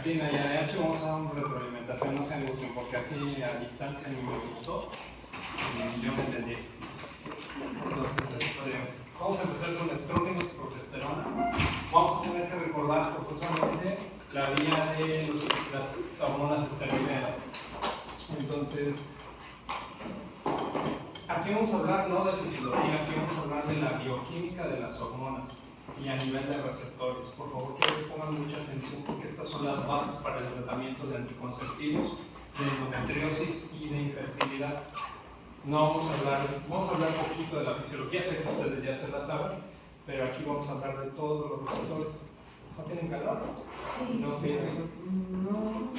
aquí en AYAH vamos a dar una retroalimentación, no se angustien, porque así a distancia ni me gustó y yo me entendí. Entonces, vamos a empezar con estrógenos y progesterona. Vamos a tener que recordar forzosamente la vía de las hormonas esteroideas. Entonces, aquí vamos a hablar no de fisiología, aquí vamos a hablar de la bioquímica de las hormonas y a nivel de receptores. Por favor, quiero que pongan mucha atención porque estas son las bases para el tratamiento de anticonceptivos, de endometriosis y de infertilidad. No vamos a hablar poquito de la fisiología, sé que ustedes ya se la saben, pero aquí vamos a hablar de todos los receptores. ¿No tienen calor? Sí. ¿No tienen? No.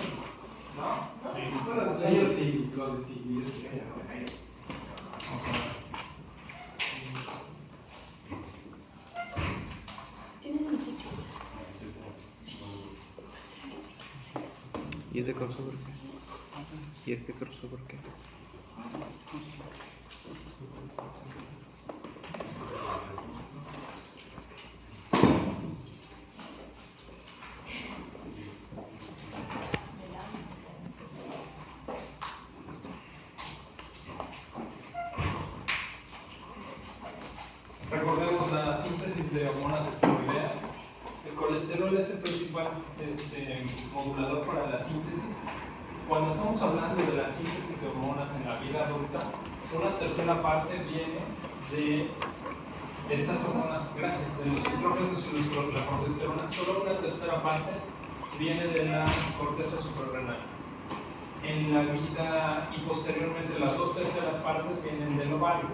¿No? Sí. Bueno, ellos sí, los de sí, ¿Y ese crossover qué? ¿Y este crossover qué? Recordemos la síntesis de hormonas esteroideas. El colesterol es el principal modulador para la síntesis. Cuando estamos hablando de la síntesis de hormonas en la vida adulta, una tercera parte viene de estas hormonas grandes, de los estrógenos y la progesterona. Solo una tercera parte viene de la corteza suprarrenal. En la vida y posteriormente las dos terceras partes vienen del ovario.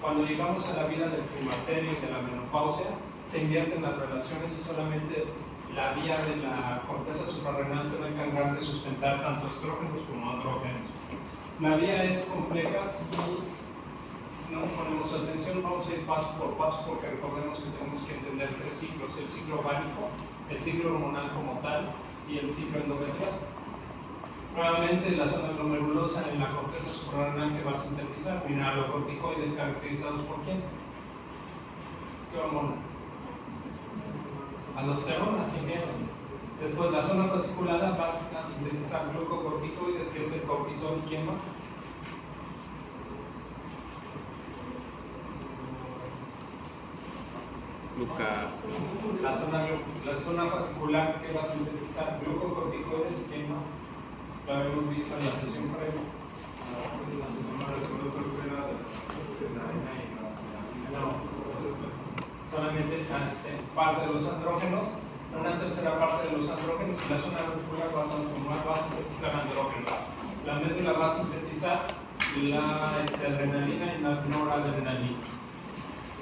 Cuando llegamos a la vida del climaterio y de la menopausia, se invierten las relaciones y solamente la vía de la corteza suprarrenal se va a encargar de sustentar tanto estrógenos como andrógenos. La vía es compleja, si no ponemos atención vamos a ir paso por paso porque recordemos que tenemos que entender tres ciclos: el ciclo ovárico, el ciclo hormonal como tal y el ciclo endometrial. Nuevamente, la zona glomerulosa en la corteza suprarrenal que va a sintetizar mineralocorticoides caracterizados por ¿quién? ¿Qué hormona? Aldosterona, sí, bien. Después la zona fasciculada va a sintetizar glucocorticoides, que es el cortisol, ¿y quién más? Lucas. La zona fascicular que va a sintetizar glucocorticoides, ¿y quién más? Lo habíamos visto en la sesión previa. No, solamente parte de los andrógenos, una tercera parte de los andrógenos y la zona reticular va a sintetizar andrógenos. La médula va a sintetizar la adrenalina y la noradrenalina.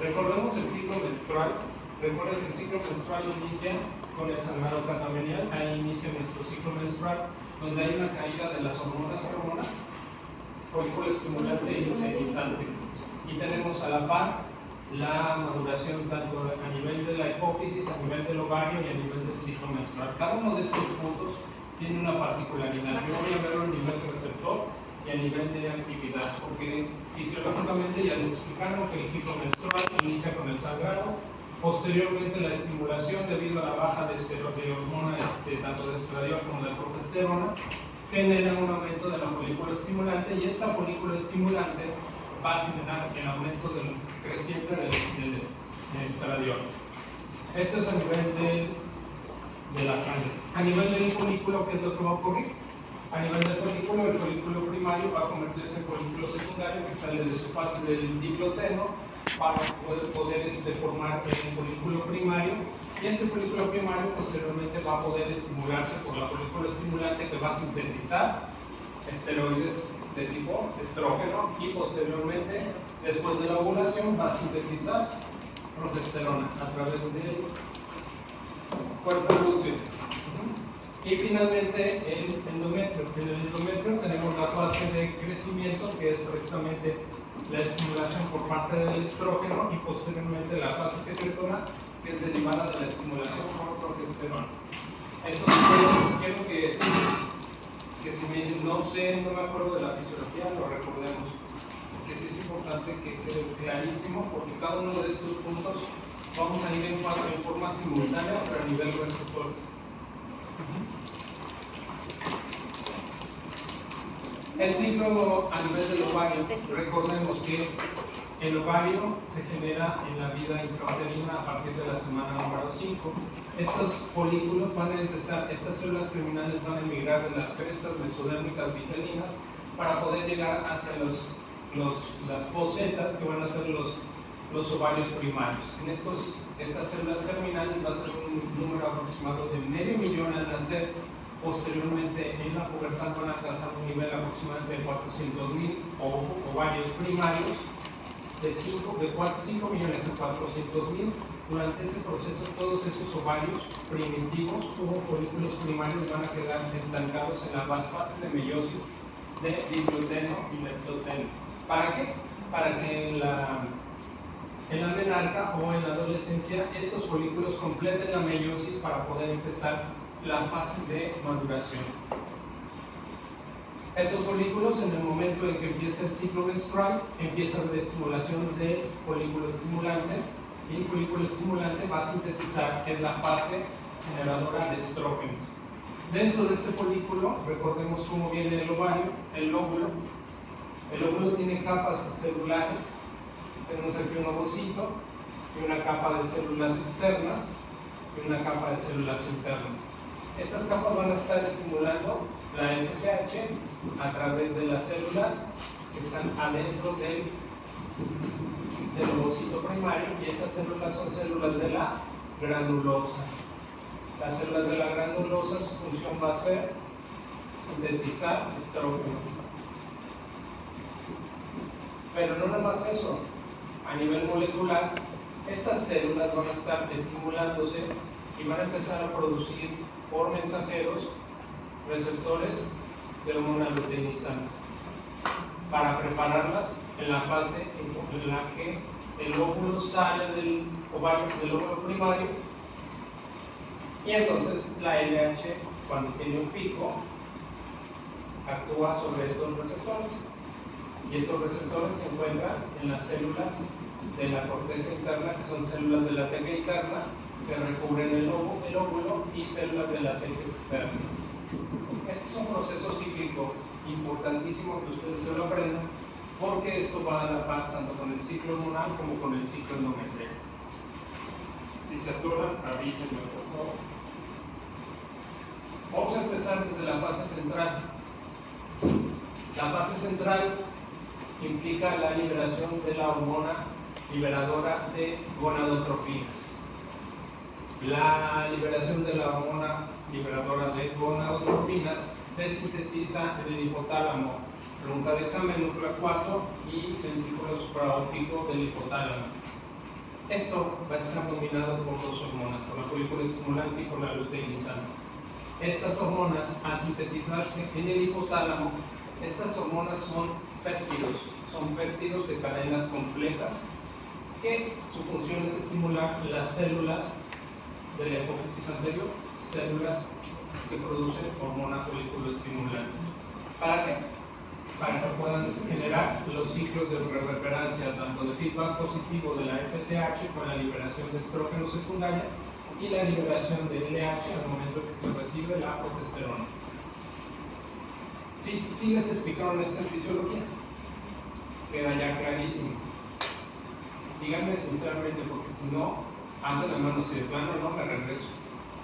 Recordemos el ciclo menstrual. Recuerden que el ciclo menstrual inicia con el sangrado catamenial, ahí inicia nuestro ciclo menstrual, donde hay una caída de las hormonas, folículo estimulante y luteinizante. Y tenemos a la par la maduración tanto a nivel de la hipófisis, a nivel del ovario y a nivel del ciclo menstrual. Cada uno de estos puntos tiene una particularidad. Yo voy a verlo a nivel de receptor y a nivel de actividad, porque fisiológicamente ya les explicaron que el ciclo menstrual inicia con el sangrado. Posteriormente, la estimulación debido a la baja de hormonas, tanto de estradiol como de progesterona, genera un aumento de la folícula estimulante y esta folícula estimulante va a generar el aumento creciente del estradiol. Esto es a nivel de la sangre. A nivel del folículo, ¿qué es lo que va a ocurrir? A nivel del folículo, el folículo primario va a convertirse en folículo secundario que sale de su fase del diploteno para poder formar el folículo primario, y este folículo primario posteriormente va a poder estimularse por la folícula estimulante que va a sintetizar esteroides de tipo estrógeno y posteriormente, después de la ovulación, va a sintetizar progesterona a través del cuerpo lúteo. Y finalmente el endometrio. En el endometrio tenemos la fase de crecimiento, que es precisamente la estimulación por parte del estrógeno, y posteriormente la fase secretora, que es derivada de la estimulación por progesterona. Entonces, quiero que si me dicen, no me acuerdo de la fisiología, lo recordemos. Que sí es importante que quede clarísimo, porque cada uno de estos puntos vamos a ir en forma simultánea, pero a nivel receptor. El ciclo a nivel del ovario, recordemos que el ovario se genera en la vida intrauterina a partir de la semana número 5. Estos folículos van a empezar, estas células germinales van a emigrar de las crestas mesodérmicas vitelinas para poder llegar hacia las fosetas que van a ser los ovarios primarios. Estas células germinales va a ser un número aproximado de 500.000 al nacer. Posteriormente, en la pubertad van a alcanzar un nivel aproximadamente de 400.000 ovarios primarios, de 5 millones a 400.000. Durante ese proceso, todos esos ovarios primitivos o folículos primarios van a quedar estancados en la fase de meiosis de diploteno y leptoteno. ¿Para qué? Para que en la menarca o en la adolescencia estos folículos completen la meiosis para poder empezar la fase de maduración. Estos folículos, en el momento en que empieza el ciclo menstrual, empiezan la estimulación del folículo estimulante, y el folículo estimulante va a sintetizar en la fase generadora de estrógenos. Dentro de este folículo, recordemos cómo viene el ovario, el lóbulo. El lóbulo tiene capas celulares. Tenemos aquí un ovocito y una capa de células externas y una capa de células internas. Estas capas van a estar estimulando la FSH a través de las células que están adentro del ovocito primario, y estas células son células de la granulosa. Las células de la granulosa, su función va a ser sintetizar estrógeno. Pero no nada más eso, a nivel molecular, estas células van a estar estimulándose y van a empezar a producir por mensajeros receptores de hormona luteinizante para prepararlas en la fase en la que el óvulo sale del óvulo primario, y entonces la LH, cuando tiene un pico, actúa sobre estos receptores, y estos receptores se encuentran en las células de la corteza interna, que son células de la teca interna que recubren el óvulo, y células de la teca externa. Este es un proceso cíclico importantísimo que ustedes se lo aprendan, porque esto va a la par tanto con el ciclo hormonal como con el ciclo endometrial. Si se aturan, avísenme por favor. Vamos a empezar desde la fase central. La fase central implica la liberación de la hormona liberadora de gonadotrofinas. La liberación de la hormona liberadora de gonadotrofinas se sintetiza en el hipotálamo, pregunta de examen número 4, y ventrículo supraóptico del hipotálamo. Esto va a estar combinado con dos hormonas, con la folículo estimulante y con la luteinizante. Estas hormonas, al sintetizarse en el hipotálamo, estas hormonas son péptidos de cadenas complejas, que su función es estimular las células de la hipófisis anterior, células que producen hormona folículo estimulante. ¿Para qué? Para que puedan generar los ciclos de reverberancia, tanto de feedback positivo de la FSH con la liberación de estrógeno secundaria y la liberación de LH al momento que se recibe la progesterona. ¿Sí les explicaron esto en fisiología? Queda ya clarísimo. Díganme sinceramente, porque si no, antes la mano, si de plano no, me regreso.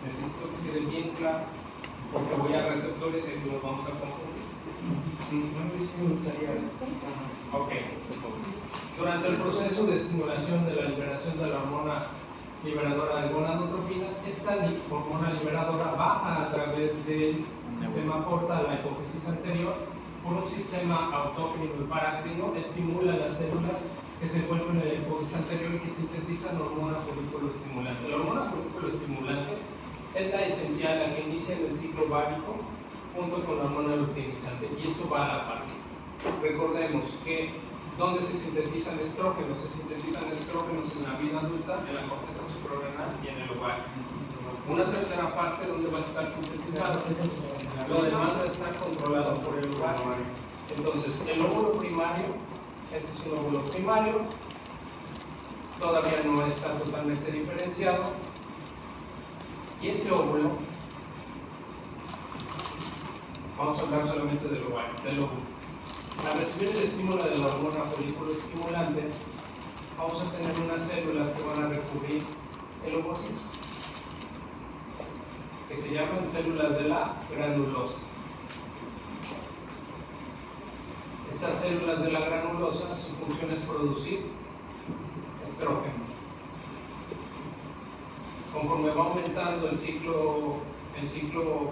Necesito que quede bien claro, porque voy a receptores y nos vamos a confundir. Ok. Durante el proceso de estimulación de la liberación de la hormona liberadora de gonadotrofinas, esta hormona liberadora baja a través del sistema porta a la hipófisis anterior por un sistema autócrino y parácrino, estimula las células que se encuentran en la hipófisis anterior y que sintetizan hormona folículo estimulante. La hormona folículo estimulante es la esencial, la que inicia en el ciclo ovárico junto con la hormona luteinizante, y esto va a la par. Recordemos que ¿dónde se sintetizan estrógenos? Se sintetizan estrógenos en la vida adulta, en la corteza suprarrenal y en el ovario. Una tercera parte donde va a estar sintetizado. Lo demás va a estar controlado por el ovario. Entonces, el óvulo primario, este es un óvulo primario, todavía no está totalmente diferenciado. Y este óvulo, vamos a hablar solamente del ovario, del óvulo. Al recibir el estímulo de la hormona folículo estimulante, vamos a tener unas células que van a recubrir el ovocito, que se llaman células de la granulosa. Estas células de la granulosa, su función es producir estrógeno. Conforme va aumentando el ciclo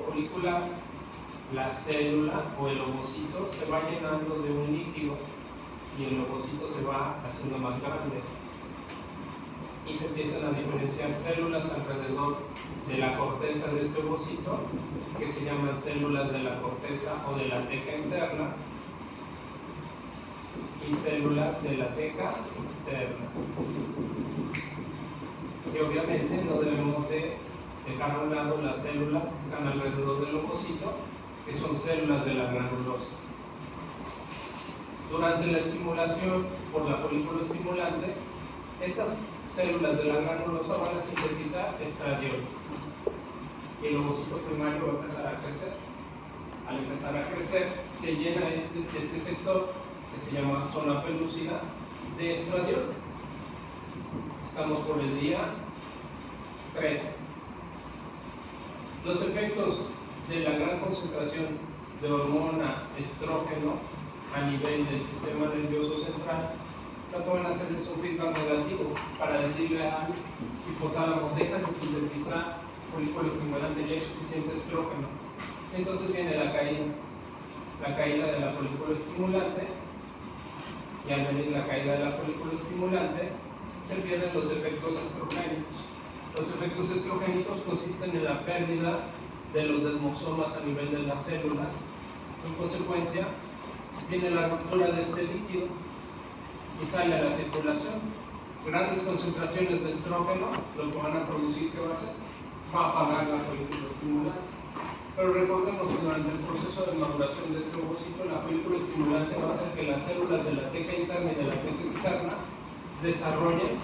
folicular, la célula o el ovocito se va llenando de un líquido y el ovocito se va haciendo más grande y se empiezan a diferenciar células alrededor de la corteza de este ovocito, que se llaman células de la corteza o de la teca interna, y células de la teca externa. Y obviamente no debemos de dejar a un lado las células que están alrededor del ovocito, que son células de la granulosa. Durante la estimulación por la folículo estimulante, estas células de la granulosa van a sintetizar estradiol y el ovocito primario va a empezar a crecer. Al empezar a crecer, se llena este sector que se llama zona pelúcida de estradiol. Estamos por el día 13. Los efectos de la gran concentración de hormona estrógeno a nivel del sistema nervioso central, lo que van a hacer es un feedback negativo para decirle al hipotálamo: deja de sintetizar folículo estimulante, ya hay suficiente estrógeno. Entonces viene la caída de la folículo estimulante, y al venir la caída de la folículo estimulante se pierden los efectos estrogénicos. Los efectos estrogénicos consisten en la pérdida de los desmosomas a nivel de las células. En consecuencia, viene la ruptura de este líquido y sale a la circulación. Grandes concentraciones de estrógeno, lo que van a producir, ¿qué va a hacer? Va a apagar la folículo estimulante. Pero recordemos que durante el proceso de maduración de este ovocito, la folículo estimulante va a hacer que las células de la teca interna y de la teca externa desarrollen,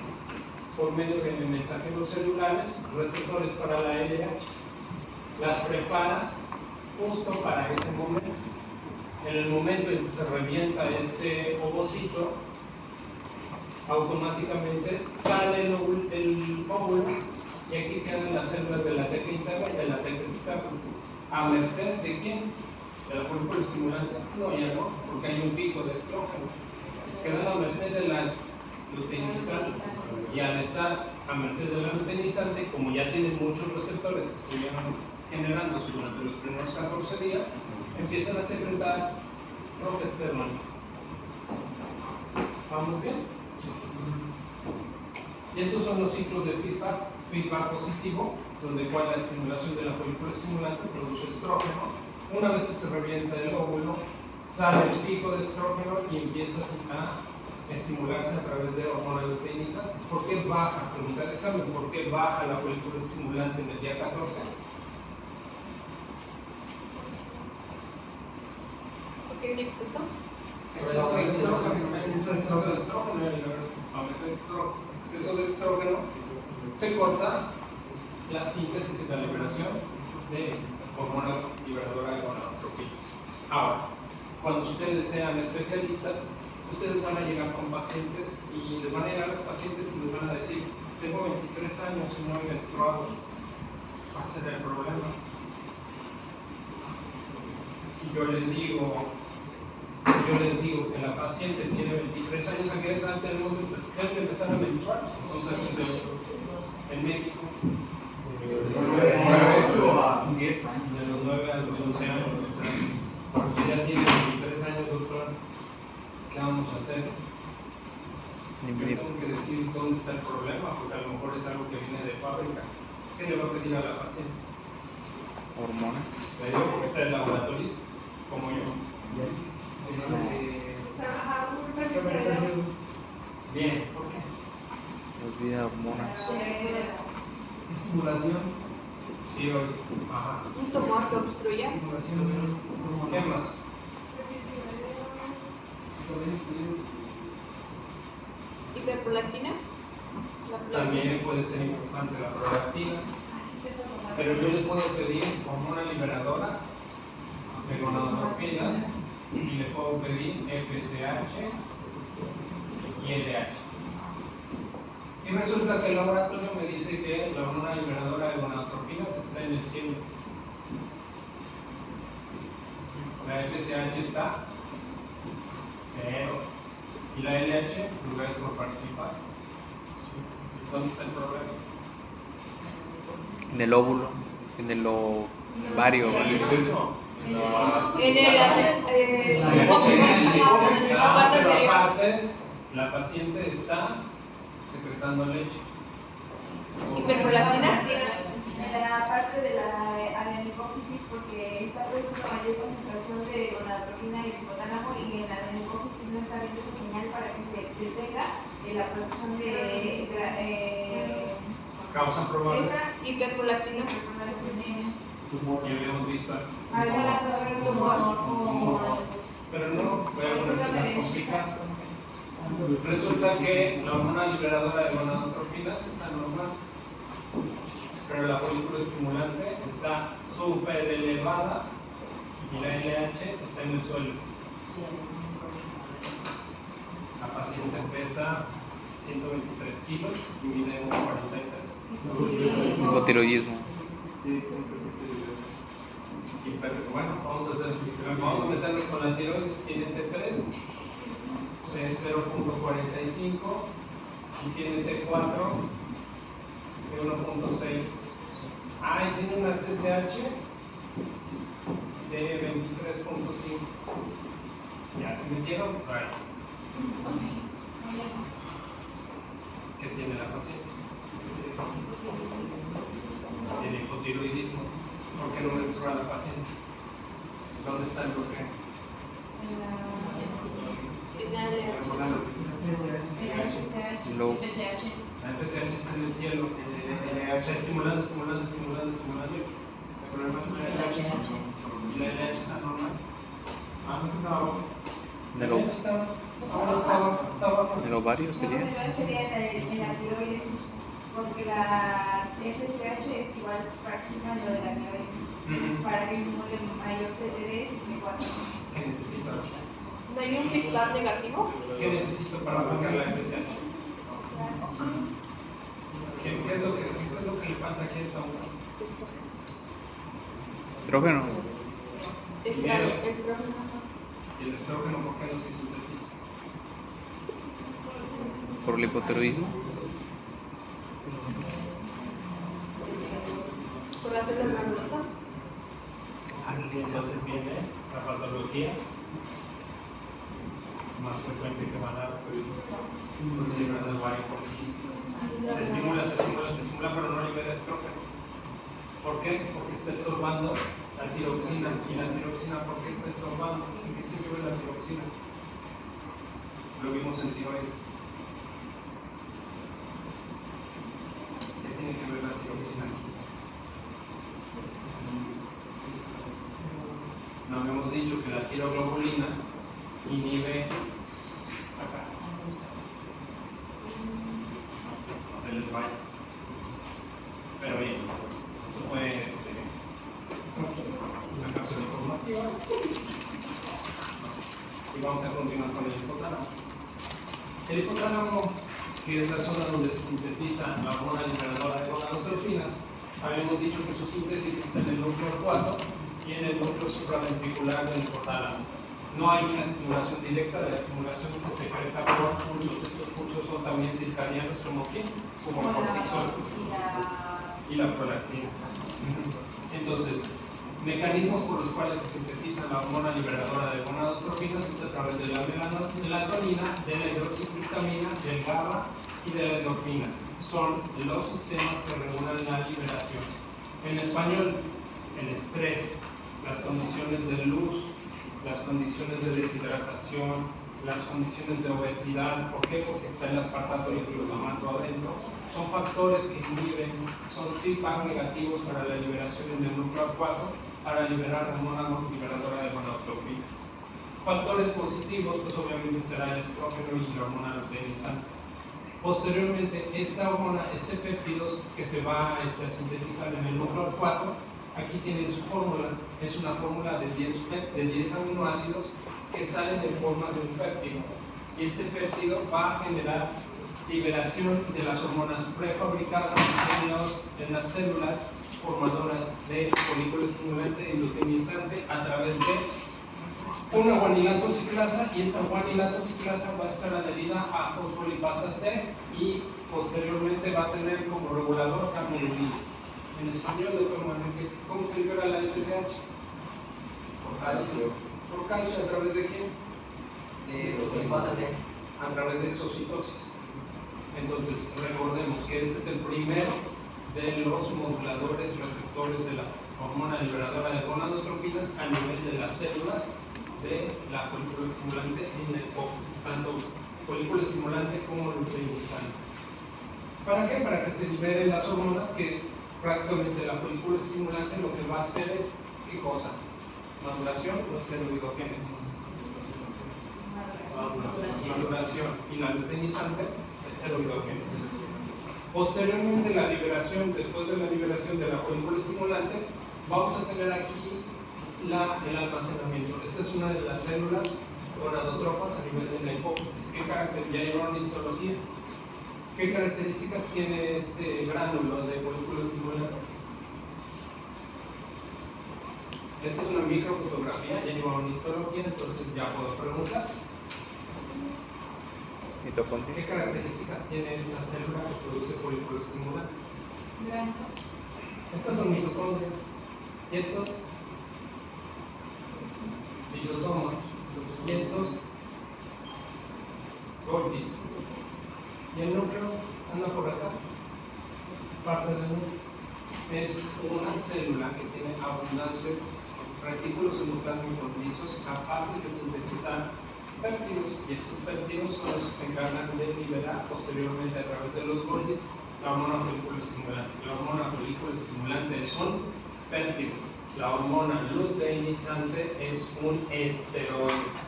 por medio de mensajeros celulares, receptores para la LH. Las prepara justo para ese momento. En el momento en que se revienta este ovocito, automáticamente sale el óvulo y aquí quedan las células de la teca interna y de la teca externa. ¿A merced de quién? ¿De la folículo estimulante? No, ya no, porque hay un pico de estrógeno. Quedan a merced de la luteinizante, y al estar a merced de la luteinizante, como ya tienen muchos receptores que estuvieron generándose durante los primeros 14 días, empiezan a secretar progesterona. ¿Vamos bien? Y estos son los ciclos de feedback positivo, donde cual la estimulación de la folículo estimulante produce estrógeno. Una vez que se revienta el óvulo, sale el pico de estrógeno y empieza a estimularse a través de hormonas luteinizantes. ¿Por qué baja? Pregunta de examen, ¿por qué baja la folículo estimulante en el día 14? ¿Porque hay un exceso? Exceso de estrógeno, se corta la síntesis y la liberación de hormonas liberadoras de gonadotropinas. Ahora, cuando ustedes sean especialistas, ustedes van a llegar con pacientes y les van a llegar a los pacientes y les van a decir: tengo 23 años y no he menstruado. ¿Cuál será el problema? Si yo les digo que la paciente tiene 23 años, ¿a qué edad tenemos que empezar a menstruar? En México. De los 9 a los 11 años. Si ya tiene 23 años, doctor, ¿qué vamos a hacer? Yo tengo que decir dónde está el problema, porque a lo mejor es algo que viene de fábrica. ¿Qué le va a pedir a la paciente? Hormonas. Le digo porque está el laboratorista, como yo. Bien, ¿por qué? Los vida hormonas. Estimulación. Sí, oye. Ajá. Un tumor que obstruya. ¿Qué más? Hiperprolactina. También puede ser importante la prolactina. Pero yo le puedo pedir hormona liberadora de gonadotropinas y le puedo pedir FSH y LH. Y resulta que el laboratorio me dice que la hormona liberadora de gonadotropinas está en el cielo. La FSH está 0 y la LH, gracias por participar. ¿Dónde está el problema? En el óvulo, en el ovario. En el Aparte, la paciente está secretando leche. hiperprolactina. En la parte de la adenocófisis, porque está produciendo mayor concentración de gonadotropina y hipotálamo, y en la adenocófisis no está viendo esa señal para que se detenga la producción de Causa probable. esa Hiperprolactina. Y habíamos visto. Pero no, voy a ponerse más complicado. Resulta que la hormona liberadora de gonadotropinas está normal, pero la folículo estimulante está súper elevada y la LH está en el suelo. La paciente pesa 123 kilos y mide 1,43. Hipotiroidismo. Bueno, vamos a meternos con la tiroides. Tiene T3 de 0.45 y tiene T4 de 1.6. Ah, y tiene una TSH de 23.5. ¿Ya se metieron? Right. ¿Qué tiene la paciente? Tiene hipotiroidismo. ¿Por qué no menstrua la paciente? ¿Dónde está el bloqueo? Luego, FSH. La FSH está en el cielo. Está estimulando. El problema es la LH. Y la LH está normal. Ah, no está abajo. en el, Está abajo. en el ovario sería. sería en la tiroides, porque la FSH es igual participa en lo de la tiroides, para que simule mayor T3 y T4. ¿Qué necesito? ¿No hay un feedback negativo? ¿Qué necesito para bajar la FSH? ¿Qué es lo que le falta aquí a esta mujer? Estrógeno. Estrógeno. ¿Y el estrógeno por qué no se sintetiza? Por el hipotiroidismo. Por las células granulosas. Entonces viene la patología más frecuente que van a dar el ovario poliquístico. Se estimula, pero no libera estrógeno. ¿Por qué? Porque está estorbando la tiroxina. ¿Y la tiroxina por qué está estorbando? ¿En qué tiene que ver la tiroxina? Lo vimos en tiroides. ¿Qué tiene que ver la tiroxina aquí? No habíamos dicho que la tiroglobulina inhibe acá. No se les vaya. Pero bien, esto fue una cápsula informativa. Y vamos a continuar con el hipotálamo. El hipotálamo, que es la zona donde se sintetiza la hormona liberadora de gonadotropinas, habíamos dicho que su síntesis está en el núcleo 4 y en el núcleo supraventricular del hipotálamo. No hay una estimulación directa, la estimulación se secreta por pulsos. Estos pulsos son también circadianos como quién, como el cortisol y la prolactina. Entonces, mecanismos por los cuales se sintetiza la hormona liberadora de gonadotropinas es a través de la melatonina, de la hidroxitriptamina, del GABA y de la endorfina. Son los sistemas que regulan la liberación. En español, el estrés, las condiciones de luz, las condiciones de deshidratación, las condiciones de obesidad. ¿Por qué? Porque está el aspartato y el glutamato adentro. Son factores que inhiben, son feedback negativos para la liberación en el núcleo 4 para liberar la hormona liberadora de gonadotropinas. Factores positivos, pues obviamente será el estrógeno y la hormona luteinizante. Posteriormente, esta hormona, este péptido que se va a sintetizar en el núcleo 4, aquí tienen su fórmula, es una fórmula de 10 aminoácidos que salen en forma de un péptido. Y este péptido va a generar liberación de las hormonas prefabricadas en las células formadoras de folículo estimulante y luteinizante a través de una guanilato ciclasa, y esta guanilato ciclasa va a estar adherida a fosfolipasa C y posteriormente va a tener como regulador camolidina. En español, ¿cómo se libera la FSH? Por calcio. Por calcio, ¿a través de quién? De fosfolipasa C. A través de exocitosis. Entonces, recordemos que este es el primero de los moduladores receptores de la hormona liberadora de gonadotropinas a nivel de las células de la folículo estimulante en la hipófisis, tanto folículo estimulante como luteinizante. ¿Para qué? Para que se liberen las hormonas, que prácticamente la folículo estimulante lo que va a hacer es, ¿qué cosa? Maduración o esteroidogénesis. Maduración. Y la luteinizante, esteroidogénesis. Posteriormente, la liberación, después de la liberación de la folículo estimulante, vamos a tener aquí el almacenamiento. Esta es una de las células gonadotropas a nivel de la hipófisis. ¿Qué características? Ya llevaron histología. ¿Qué características tiene este gránulo de folículo estimulante? Esta es una microfotografía, ya llevaron histología, entonces ya puedo preguntar. Mitocondria. ¿Qué características tiene esta célula que produce folículo estimulante? Estos son mitocondrias. ¿Y estos? Lisosomas. ¿Y estos? Golgis. ¿Y el núcleo anda por acá? Parte del núcleo. Es una célula que tiene abundantes retículos endoplasmicos lisos capaces de sintetizar péptidos, y estos péptidos son los que se encargan de liberar posteriormente a través de los Golgis la hormona folículo estimulante. La hormona folículo estimulante es un péptido. La hormona luteinizante es un esteroide.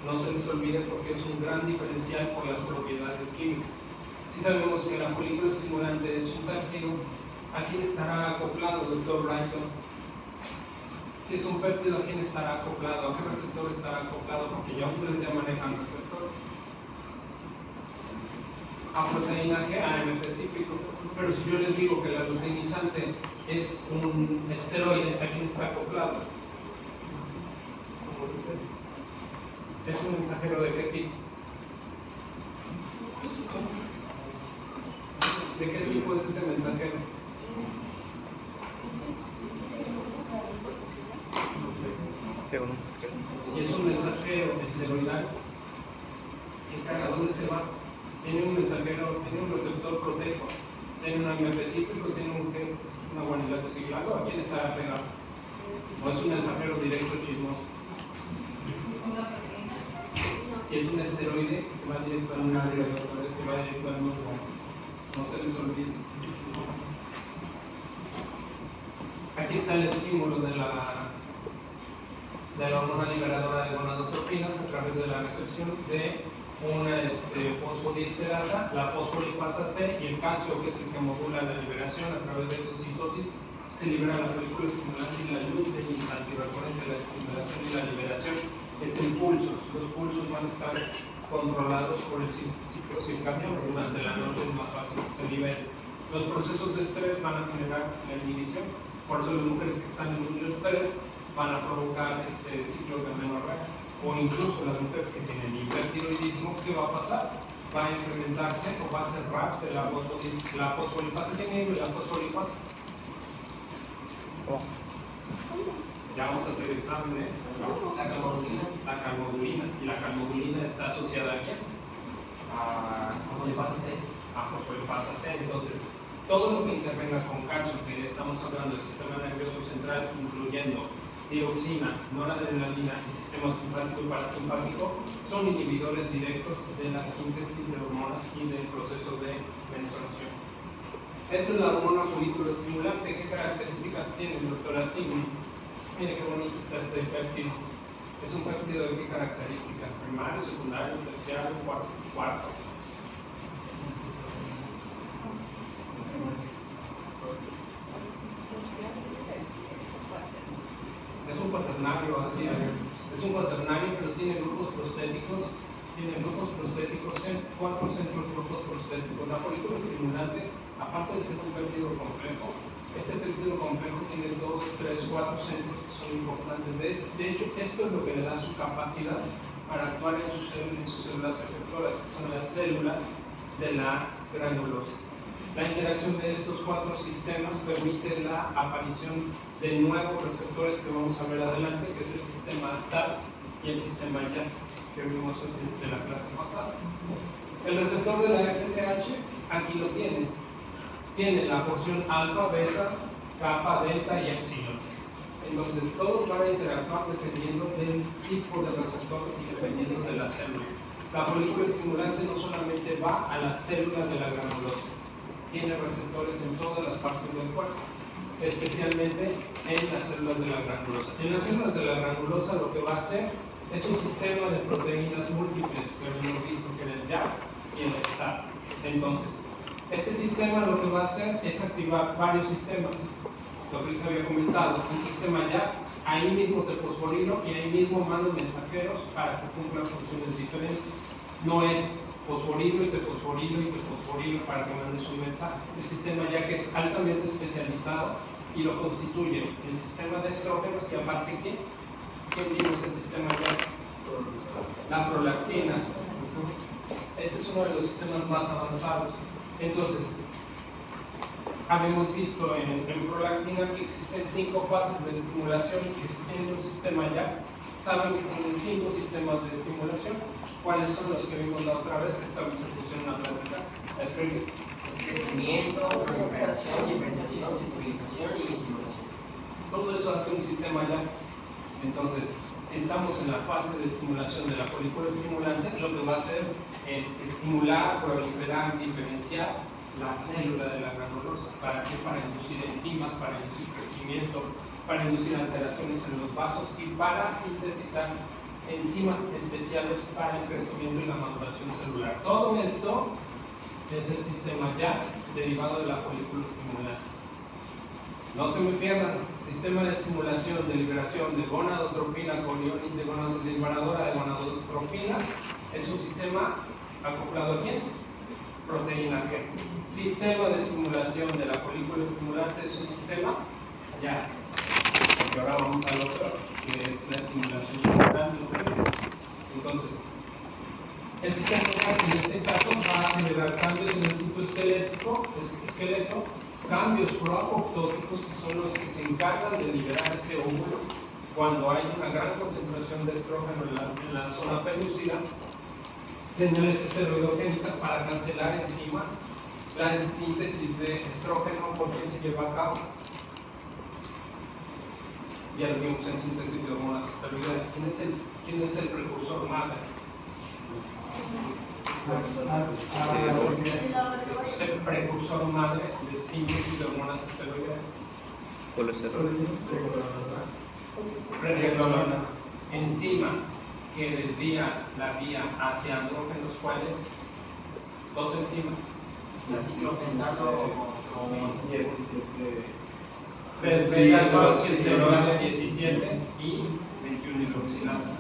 No se les olvide porque es un gran diferencial por las propiedades químicas. Si sabemos que la folículo estimulante es un péptido, ¿a quién estará acoplado, doctor Brighton? Si es un péptido, ¿a quién estará acoplado? ¿A qué receptor estará acoplado? Porque ya ustedes ya manejan receptores. A proteína G, a AMP cíclico. Pero si yo les digo que la luteinizante es un esteroide, ¿a quién está acoplado? ¿Es un mensajero de qué tipo? ¿De qué tipo es ese mensajero? Segundo. Si es un mensajero esteroidal, ¿a dónde se va? Tiene un mensajero, tiene un receptor proteico, tiene un AMP cíclico, tiene una guanilato ciclasa, ¿a quién está pegado? ¿O es un mensajero directo chismoso? Si es un esteroide, se va directo al núcleo, se va directo al núcleo. No se les olvide. Aquí está el estímulo de la hormona liberadora de gonadotropinas a través de la recepción de una fosfoliesterasa, la fosfolipasa C, y el calcio, que es el que modula la liberación a través de exocitosis. Se libera la folículo estimulante y la luteinizante. Recuerden que la estimulación y la liberación es en pulsos. Los pulsos van a estar controlados por el ciclo circadiano. Durante la noche es más fácil que se libere. Los procesos de estrés van a generar la inhibición. Por eso las mujeres que están en mucho estrés van a provocar ciclos de amenorrea. O incluso las mujeres que tienen hipertiroidismo, ¿qué va a pasar? Va a incrementarse o va a cerrarse la fosfolipasa. ¿Quién inhibe la fosfolipasa? Ya vamos a hacer examen, ¿eh? La calmodulina. La calmodulina. ¿Y la calmodulina está asociada a quién? A fosfolipasa C. A fosfolipasa C. Entonces, todo lo que intervenga con calcio, que estamos hablando del sistema nervioso central, incluyendo dioxina, noradrenalina y sistema simpático y parasimpático, son inhibidores directos de la síntesis de hormonas y del proceso de menstruación. Esta es la hormona folículo estimulante. ¿Qué características tiene, doctora Signy? Mire qué bonito está este péptido. ¿Es un péptido de qué características? Primario, secundario, terciario, cuarto. Es un cuaternario, así. Es un cuaternario, pero tiene grupos prostéticos. Tiene grupos prostéticos en 4 centros grupos prostéticos. La folícula estimulante, aparte de ser un péptido complejo, este péptido complejo tiene 2, 3, 4 centros que son importantes. De hecho, esto es lo que le da su capacidad para actuar en sus células efectoras, que son las células de la granulosa. La interacción de estos 4 sistemas permite la aparición de nuevos receptores que vamos a ver adelante, que es el sistema STAT y el sistema YAP, que vimos desde la clase pasada. El receptor de la FSH, aquí lo tiene. Tiene la porción alfa, beta, kappa, delta y epsilon. Entonces, todos van a interactuar dependiendo del tipo de receptor y dependiendo de la célula. La folícula estimulante no solamente va a las células de la granulosa, tiene receptores en todas las partes del cuerpo, especialmente en las células de la granulosa. En las células de la granulosa lo que va a hacer es un sistema de proteínas múltiples que hemos visto que en el YAP y en el STAT. Entonces, este sistema lo que va a hacer es activar varios sistemas. Lo que les había comentado, un sistema YAP, ahí mismo te fosforilo y ahí mismo mando mensajeros para que cumplan funciones diferentes. No es fosforilo y te fosforilo y te fosforilo para que mandes un mensaje. El sistema YAP es altamente especializado y lo constituye el sistema de estrógenos y aparte ¿quién vimos el sistema YAP? La prolactina. Este es uno de los sistemas más avanzados. Entonces, habíamos visto en prolactina que existen 5 fases de estimulación que si tienen un sistema YAP, saben que tienen 5 sistemas de estimulación. ¿Cuáles son los que vimos la otra vez? Que esta vez se pusieron a platicar. Crecimiento, proliferación, diferenciación, sensibilización y estimulación. Todo eso hace un sistema YAP. Entonces, si estamos en la fase de estimulación de la folícula estimulante, lo que va a hacer es estimular, proliferar, diferenciar la célula de la granulosa. ¿Para qué? Para inducir enzimas, para inducir crecimiento, para inducir alteraciones en los vasos y para sintetizar enzimas especiales para el crecimiento y la maduración celular. Todo esto es el sistema YAP derivado de la folícula estimulante. No se me pierdan, sistema de estimulación de liberación de gonadotropina con liberadora de gonadotropinas es un sistema acoplado a ¿quién? Proteína G. Sistema de estimulación de la folícula estimulante es un sistema YAP. Porque ahora vamos al otro, que es la estimulación estimulante. Entonces, el sistema YAP en este caso va a generar cambios en el citoesqueleto, cambios proapoptóticos que son los que se encargan de liberar ese óvulo cuando hay una gran concentración de estrógeno en la zona pelúcida, señales esteroidogénicas para cancelar enzimas, la síntesis de estrógeno por quien se lleva a cabo. Ya lo vimos en síntesis de hormonas esteroideas. ¿Quién es el precursor madre? Es el precursor madre de síntesis de hormonas esteroideas. Colesterol. Prereglona. Enzima que desvía la vía hacia andrógenos, ¿cuáles? 2 enzimas. La ciclofenato 17 y 21 hidroxilasa.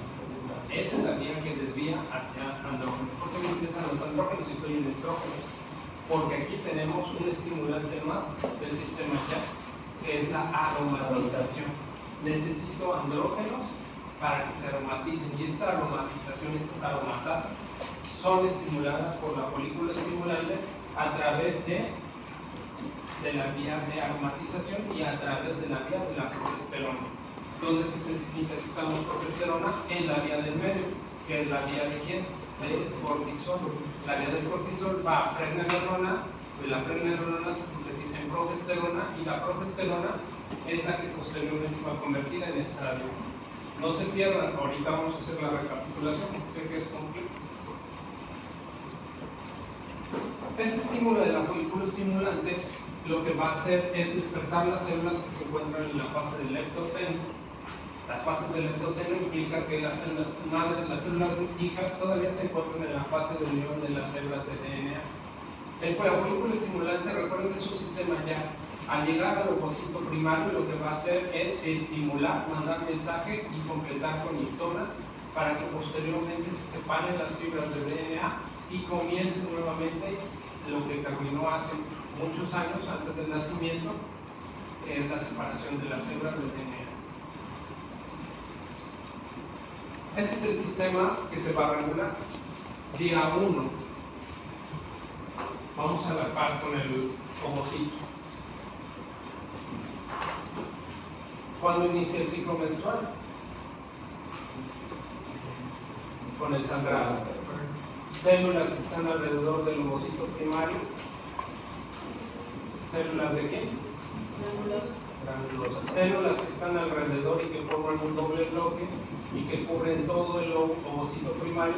Esa es la vía que desvía hacia andrógenos. ¿Por qué me interesan los andrógenos si estoy en estrógenos? Porque aquí tenemos un estimulante más del sistema YAP, que es la aromatización. Necesito andrógenos para que se aromaticen y esta aromatización, estas aromatasas, son estimuladas por la folícula estimulante a través de la vía de aromatización y a través de la vía de la progesterona. ¿Dónde sintetizamos progesterona? En la vía del medio, que es la vía de ¿quién? Del cortisol. La vía del cortisol va a pregnenolona, de la pregnenolona se sintetiza en progesterona y la progesterona es la que posteriormente se va a convertir en estradiol. No se pierdan, ahorita vamos a hacer la recapitulación porque sé que es complejo. Este estímulo de la folícula estimulante lo que va a hacer es despertar las células que se encuentran en la fase del leptoteno. Las fases del leptoteno implica que las células madres, las células hijas todavía se encuentran en la fase de unión de las células de DNA. La folícula estimulante, recuerden que es un sistema YAP. Al llegar al ovocito primario, lo que va a hacer es estimular, mandar mensaje y completar con histonas para que posteriormente se separen las fibras de DNA y comience nuevamente lo que terminó hace muchos años antes del nacimiento, que es la separación de las células del DNA. Este es el sistema que se va a regular. Día 1. Vamos a la par con el ovocito. ¿Cuándo inicia el ciclo menstrual? Con el sangrado. Células que están alrededor del ovocito primario. ¿Células de qué? Granulosas. Células que están alrededor y que forman un doble bloque y que cubren todo el ovocito primario,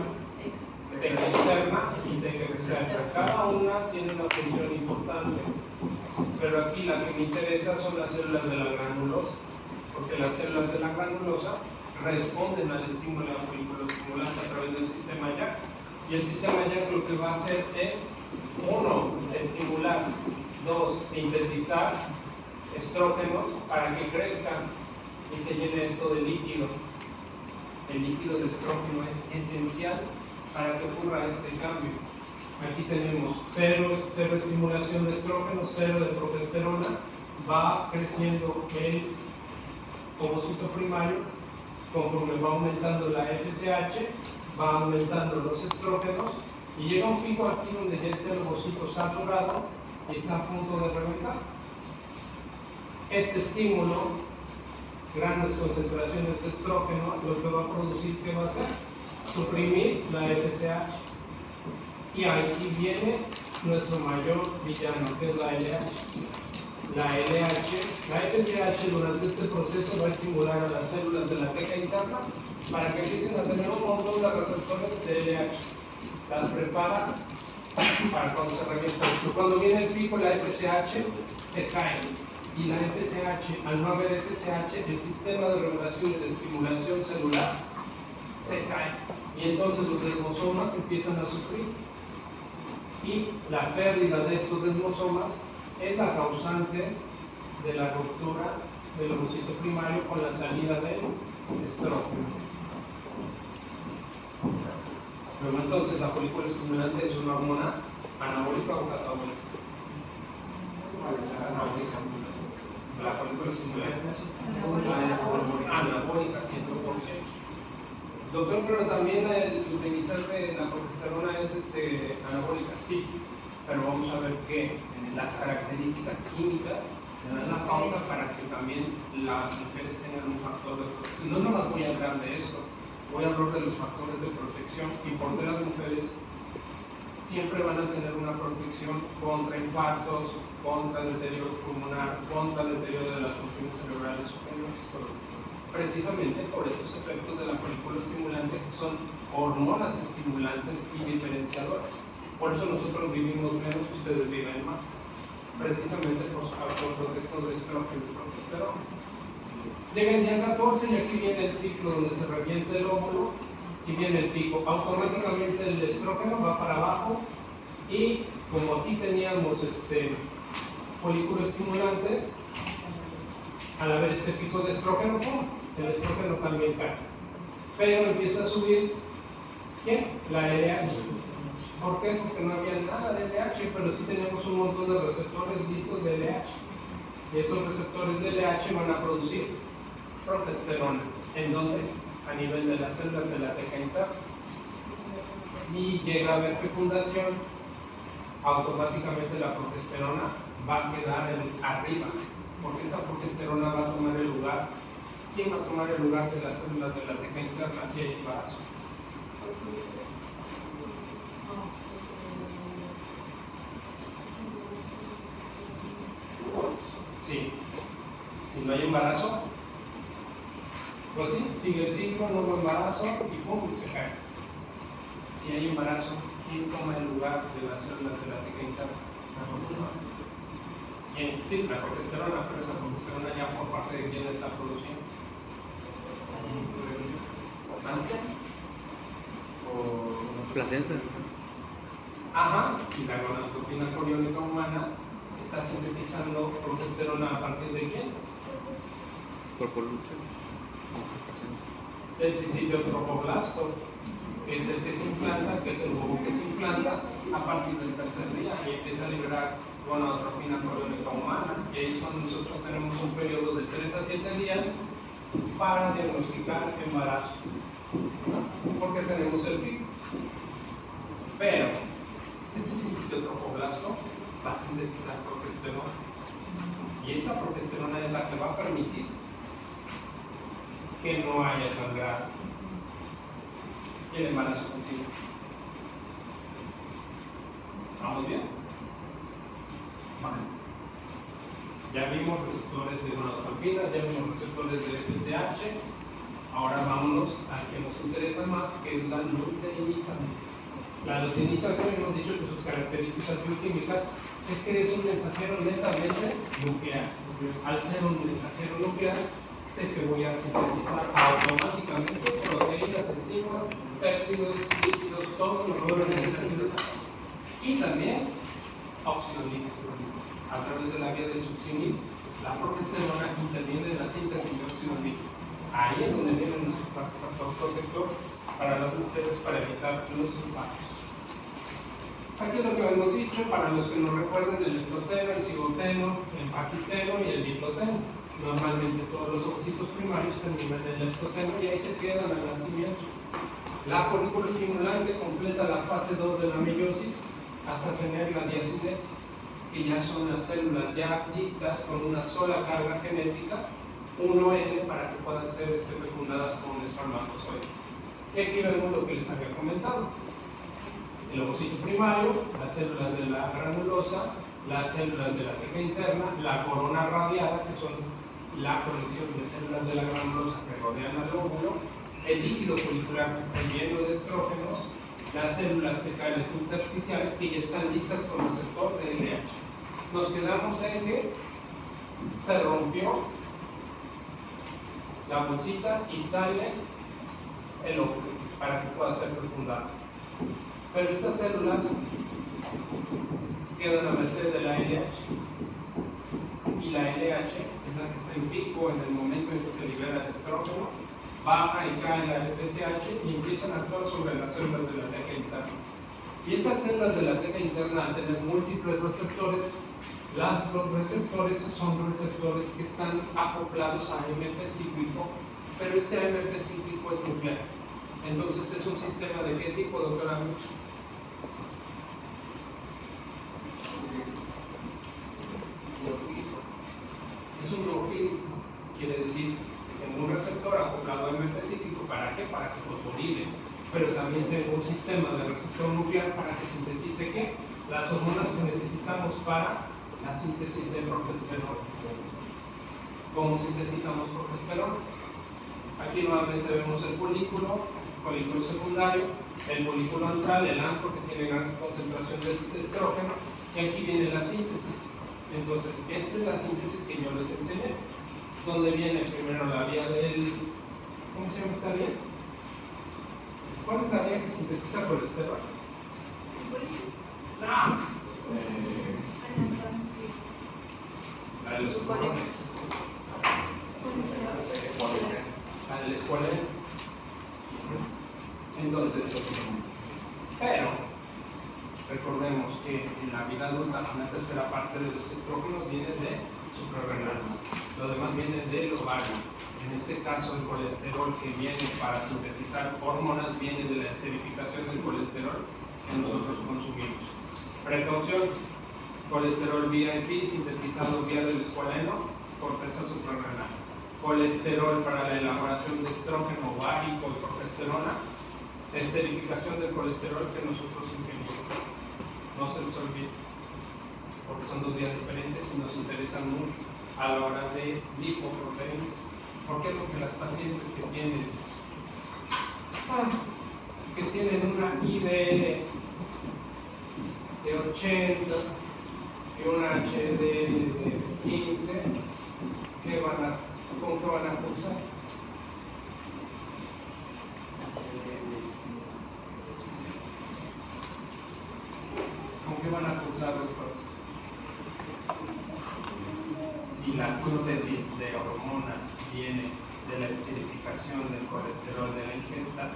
teca interna y teca externa. Cada una tiene una función importante, pero aquí la que me interesa son las células de la granulosa, porque las células de la granulosa responden al estímulo de la folículo estimulante a través del sistema YAC. Y el sistema YAC lo que va a hacer es, 1, estimular, 2, sintetizar estrógenos para que crezcan y se llene esto de líquido. El líquido de estrógeno es esencial para que ocurra este cambio. Aquí tenemos cero estimulación de estrógeno, 0 de progesterona, va creciendo el ovocito primario, conforme va aumentando la FSH, va aumentando los estrógenos y llega un pico aquí donde ya está el ovocito saturado y está a punto de reventar. Este estímulo, grandes concentraciones de estrógeno, lo que va a producir, ¿qué va a hacer? Suprimir la FSH. Y aquí viene nuestro mayor villano, que es la LH. La LH, la FSH durante este proceso va a estimular a las células de la teca interna para que empiecen a tener un montón de receptores de LH. Las prepara para cuando se revienta. Cuando viene el pico, la FSH se cae. Y la FSH, al no haber FSH, el sistema de regulación y de estimulación celular se cae. Y entonces los desmosomas empiezan a sufrir. Y la pérdida de estos desmosomas es la causante de la ruptura del ovocito primario con la salida del estrógeno. Luego entonces la folículo estimulante es una hormona anabólica o catabólica. La folículo estimulante es anabólica 100%. Doctor, pero también el utilizar de la progesterona es anabólica, sí, pero vamos a ver que las características químicas se dan la pauta para que también las mujeres tengan un factor de protección. No las voy a hablar de esto, voy a hablar de los factores de protección y por qué las mujeres siempre van a tener una protección contra infartos, contra el deterioro pulmonar, contra el deterioro de las funciones cerebrales superiores. Precisamente por esos efectos de la folículo estimulante, que son hormonas estimulantes y diferenciadoras. Por eso nosotros vivimos menos, ustedes viven más. Precisamente por su factor protector de estrógeno y progesterona. Llega el día 14 y aquí viene el ciclo donde se revienta el óvulo y viene el pico. Automáticamente el estrógeno va para abajo y como aquí teníamos folículo estimulante, al haber este pico de estrógeno, ¡pum!, el estrógeno también cae. Pero empieza a subir, ¿quién? La LH. ¿Por qué? Porque no había nada de LH, pero sí tenemos un montón de receptores listos de LH. Y estos receptores de LH van a producir progesterona. ¿En dónde? A nivel de las células de la teca interna. Si llega a haber fecundación, automáticamente la progesterona va a quedar arriba, porque esta progesterona va a tomar el lugar. ¿Quién va a tomar el lugar de las células de la teca interna si hay embarazo? Sí. Si no hay embarazo, pues sí, sigue el ciclo, no hubo embarazo y pum, se cae. Si hay embarazo, ¿quién toma el lugar de las células de la teca interna? ¿Quién? Sí, la progesterona, pero esa progesterona ya por parte de quién la está produciendo. Placenta. Ajá, y la gonadotropina coriónica humana está sintetizando progesterona a partir de quién? Cuerpo lucha. Del sitio tropoblasto, que es el que se implanta, que es el huevo que se implanta a partir del tercer día y empieza a liberar gonadotropina coriónica humana. Y ahí es cuando nosotros tenemos un periodo de 3 a 7 días para diagnosticar embarazo, porque tenemos el pico. Pero este sitio tropoblasto va a sintetizar progesterona, y esta progesterona es la que va a permitir que no haya sangrado y el embarazo continuo. ¿Vamos bien? Vale. Ya vimos receptores de gonadotropina, ya vimos receptores de FSH. Ahora vámonos al que nos interesa más, que es la luteinizante. La luteinizante, hemos dicho que sus características bioquímicas es que es un mensajero netamente nuclear. Al ser un mensajero nuclear, sé que voy a sintetizar automáticamente proteínas, enzimas, péptidos, lípidos, todo lo que necesito. Y también óxido nítrico. A través de la vía del succinil, la progesterona interviene en la síntesis de óxido nítrico. Ahí es donde viene nuestro factor protector para las mujeres para evitar los infartos. Aquí es lo que hemos dicho, para los que nos recuerden, el ectoteno, el cigoteno, el paquiteno y el diploteno. Normalmente todos los ovocitos primarios terminan en el ectoteno y ahí se quedan al nacimiento. La folículo estimulante completa la fase 2 de la meiosis hasta tener la diacinesis, que ya son las células ya listas con una sola carga genética, 1N, para que puedan ser fecundadas con un espermatozoide. Y aquí vemos lo que les había comentado. El ovocito primario, las células de la granulosa, las células de la teca interna, la corona radiada, que son la colección de células de la granulosa que rodean al óvulo, el líquido folicular que está lleno de estrógenos, las células tecales intersticiales que ya están listas con receptor de LH. Nos quedamos en que se rompió la bolsita y sale el óvulo para que pueda ser fecundado. Pero estas células quedan a merced de la LH, y la LH es la que está en pico en el momento en que se libera el estrógeno, baja y cae la FSH y empiezan a actuar sobre las células de la teca interna. Y estas células de la teca interna, al tener múltiples receptores, los receptores son receptores que están acoplados a AMP cíclico, pero este AMP cíclico es nuclear. Entonces es un sistema de qué tipo, doctora Mucho? Es un neofílico, quiere decir que tengo un receptor acoplado a AMP cíclico. ¿Para qué? Para que fosforile. Pero también tengo un sistema de receptor nuclear para que sintetice ¿qué? Las hormonas que necesitamos para la síntesis de progesterona. ¿Cómo sintetizamos progesterona? Aquí nuevamente vemos el folículo secundario, el folículo antral, el antro que tiene gran concentración de estrógeno, y aquí viene la síntesis. Entonces, esta es la síntesis que yo les enseñé, donde viene primero la vía del... ¿Cómo se llama esta vía? ¿Cuál es la vía que sintetiza colesterol? ¡No! La de los pulmones. La del escualeno. Entonces, pero recordemos que en la vida adulta una tercera parte de los estrógenos viene de suprarrenal, lo demás viene del ovario. En este caso, el colesterol que viene para sintetizar hormonas viene de la esterificación del colesterol que nosotros consumimos. Precaución: colesterol VIP sintetizado vía del escualeno, corteza suprarrenal. Colesterol para la elaboración de estrógeno ovárico y progesterona, esterificación del colesterol que nosotros ingerimos. No se les olvide, porque son dos vías diferentes y nos interesan mucho a la hora de lipoproteínas. ¿Por qué? Porque las pacientes que tienen una IDL de 80 y una HDL de 15, ¿con qué van a cursar? ¿Con qué van a cursar, doctores? síntesis de hormonas viene de la esterificación del colesterol de la ingesta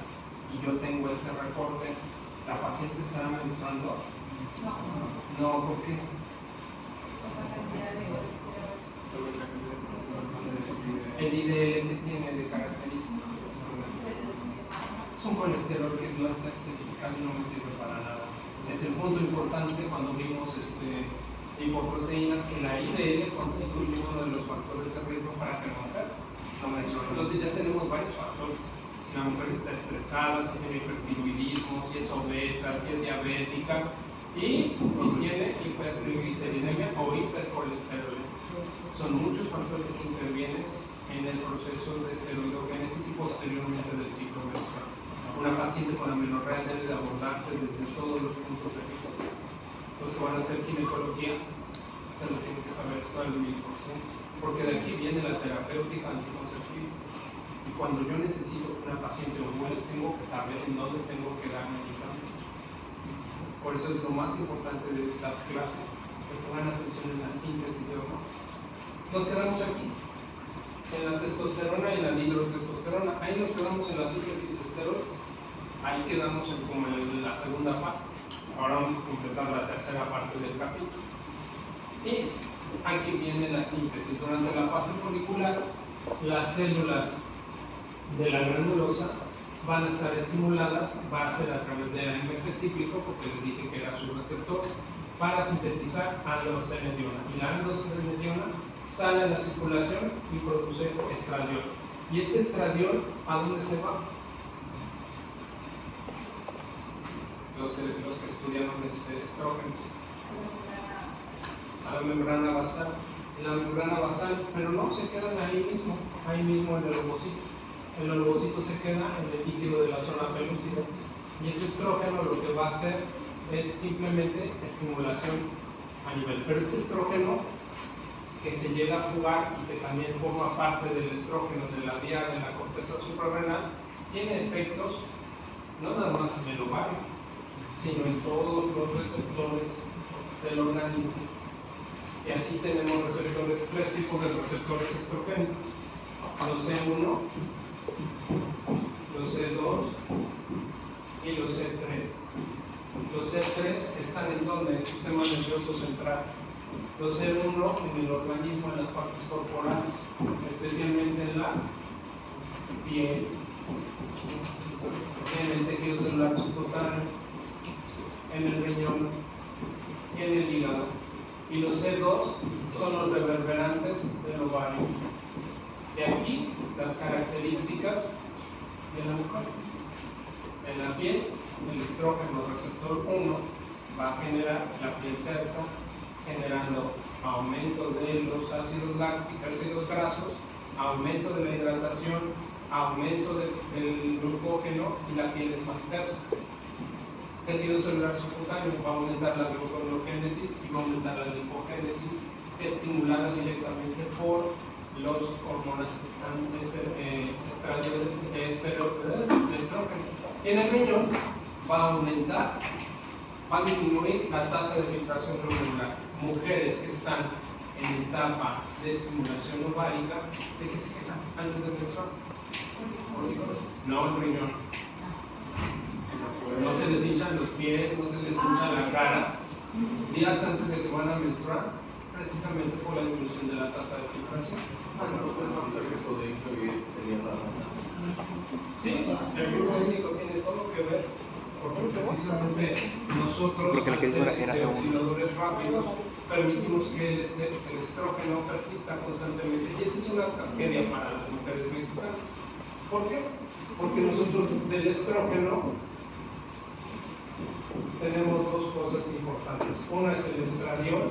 y yo tengo este reporte, ¿la paciente estará menstruando? No, ¿por qué? El IDL que tiene de característica es un colesterol que no está esterificado y no me sirve para nada. Es el punto importante cuando vimos hipoproteínas que la IDL constituye uno de los factores de riesgo para que la mujer no mencione. Entonces ya tenemos varios factores. Si la mujer está estresada, si tiene hipertiroidismo, si es obesa, si es diabética y si tiene hipertrigliceridemia o hipercolesterolemia. Son muchos factores que intervienen en el proceso de esteroidogénesis y posteriormente del ciclo menstrual. Una paciente con amenorrea debe de abordarse desde todos los puntos de vista. Los que van a hacer ginecología se lo tienen que saber esto al 1000%, porque de aquí viene la terapéutica anticonceptiva. Y cuando yo necesito que una paciente ovule, tengo que saber en dónde tengo que dar medicamentos. Por eso es lo más importante de esta clase, que pongan atención en la síntesis de hormonas. Nos quedamos aquí, en la testosterona y la dihidrotestosterona. Ahí nos quedamos en la síntesis de esteroides. Ahí quedamos como en la segunda parte. Ahora vamos a completar la tercera parte del capítulo. Y aquí viene la síntesis. Durante la fase folicular, las células de la granulosa van a estar estimuladas, va a ser a través de AMP cíclico, porque les dije que era su receptor, para sintetizar androstenediona. Y la androstenediona sale a la circulación y produce estradiol. ¿Y este estradiol a dónde se va? Los que estudiaron estrógenos. A la membrana basal. En la membrana basal, pero no se quedan ahí mismo en el ovocito. El ovocito se queda en el líquido de la zona pelúcida. Y ese estrógeno lo que va a hacer es simplemente estimulación a nivel. Pero este estrógeno que se llega a fugar y que también forma parte del estrógeno de la vía de la corteza suprarrenal, tiene efectos no nada más en el ovario, sino en todos los receptores del organismo. Y así tenemos receptores, 3 tipos de receptores estrogénicos: los C1, los C2 y los C3. Los C3 están en donde? En el sistema nervioso central. Los C1 en el organismo, en las partes corporales, especialmente en la piel, en el tejido celular subcutáneo, en el riñón y en el hígado. Y los C2 son los reverberantes del ovario. De aquí las características de la mujer. En la piel, el estrógeno receptor 1 va a generar la piel tersa, generando aumento de los ácidos lácticos, ácidos grasos, aumento de la hidratación, aumento del glucógeno y la piel es más tersa. Tejido celular subcutáneo va a aumentar la gluconeogénesis y va a aumentar la lipogénesis, estimulada directamente por los hormonas de estrógeno. Y en el riñón va a aumentar, va a disminuir la tasa de filtración glomerular. Mujeres que están en etapa de estimulación ovárica, ¿de qué se quejan antes de menstruar? No, el riñón. No se les hinchan los pies, no se les hincha la cara días antes de que van a menstruar, precisamente por la disminución de la tasa de filtración. Sí, el grupo hídrico tiene todo que ver, porque precisamente nosotros, al ser oxidadores rápidos, permitimos que el estrógeno persista constantemente. Y esa es una tragedia para las mujeres mexicanas. ¿Por qué? Porque nosotros del estrógeno tenemos dos cosas importantes. Una es el estradiol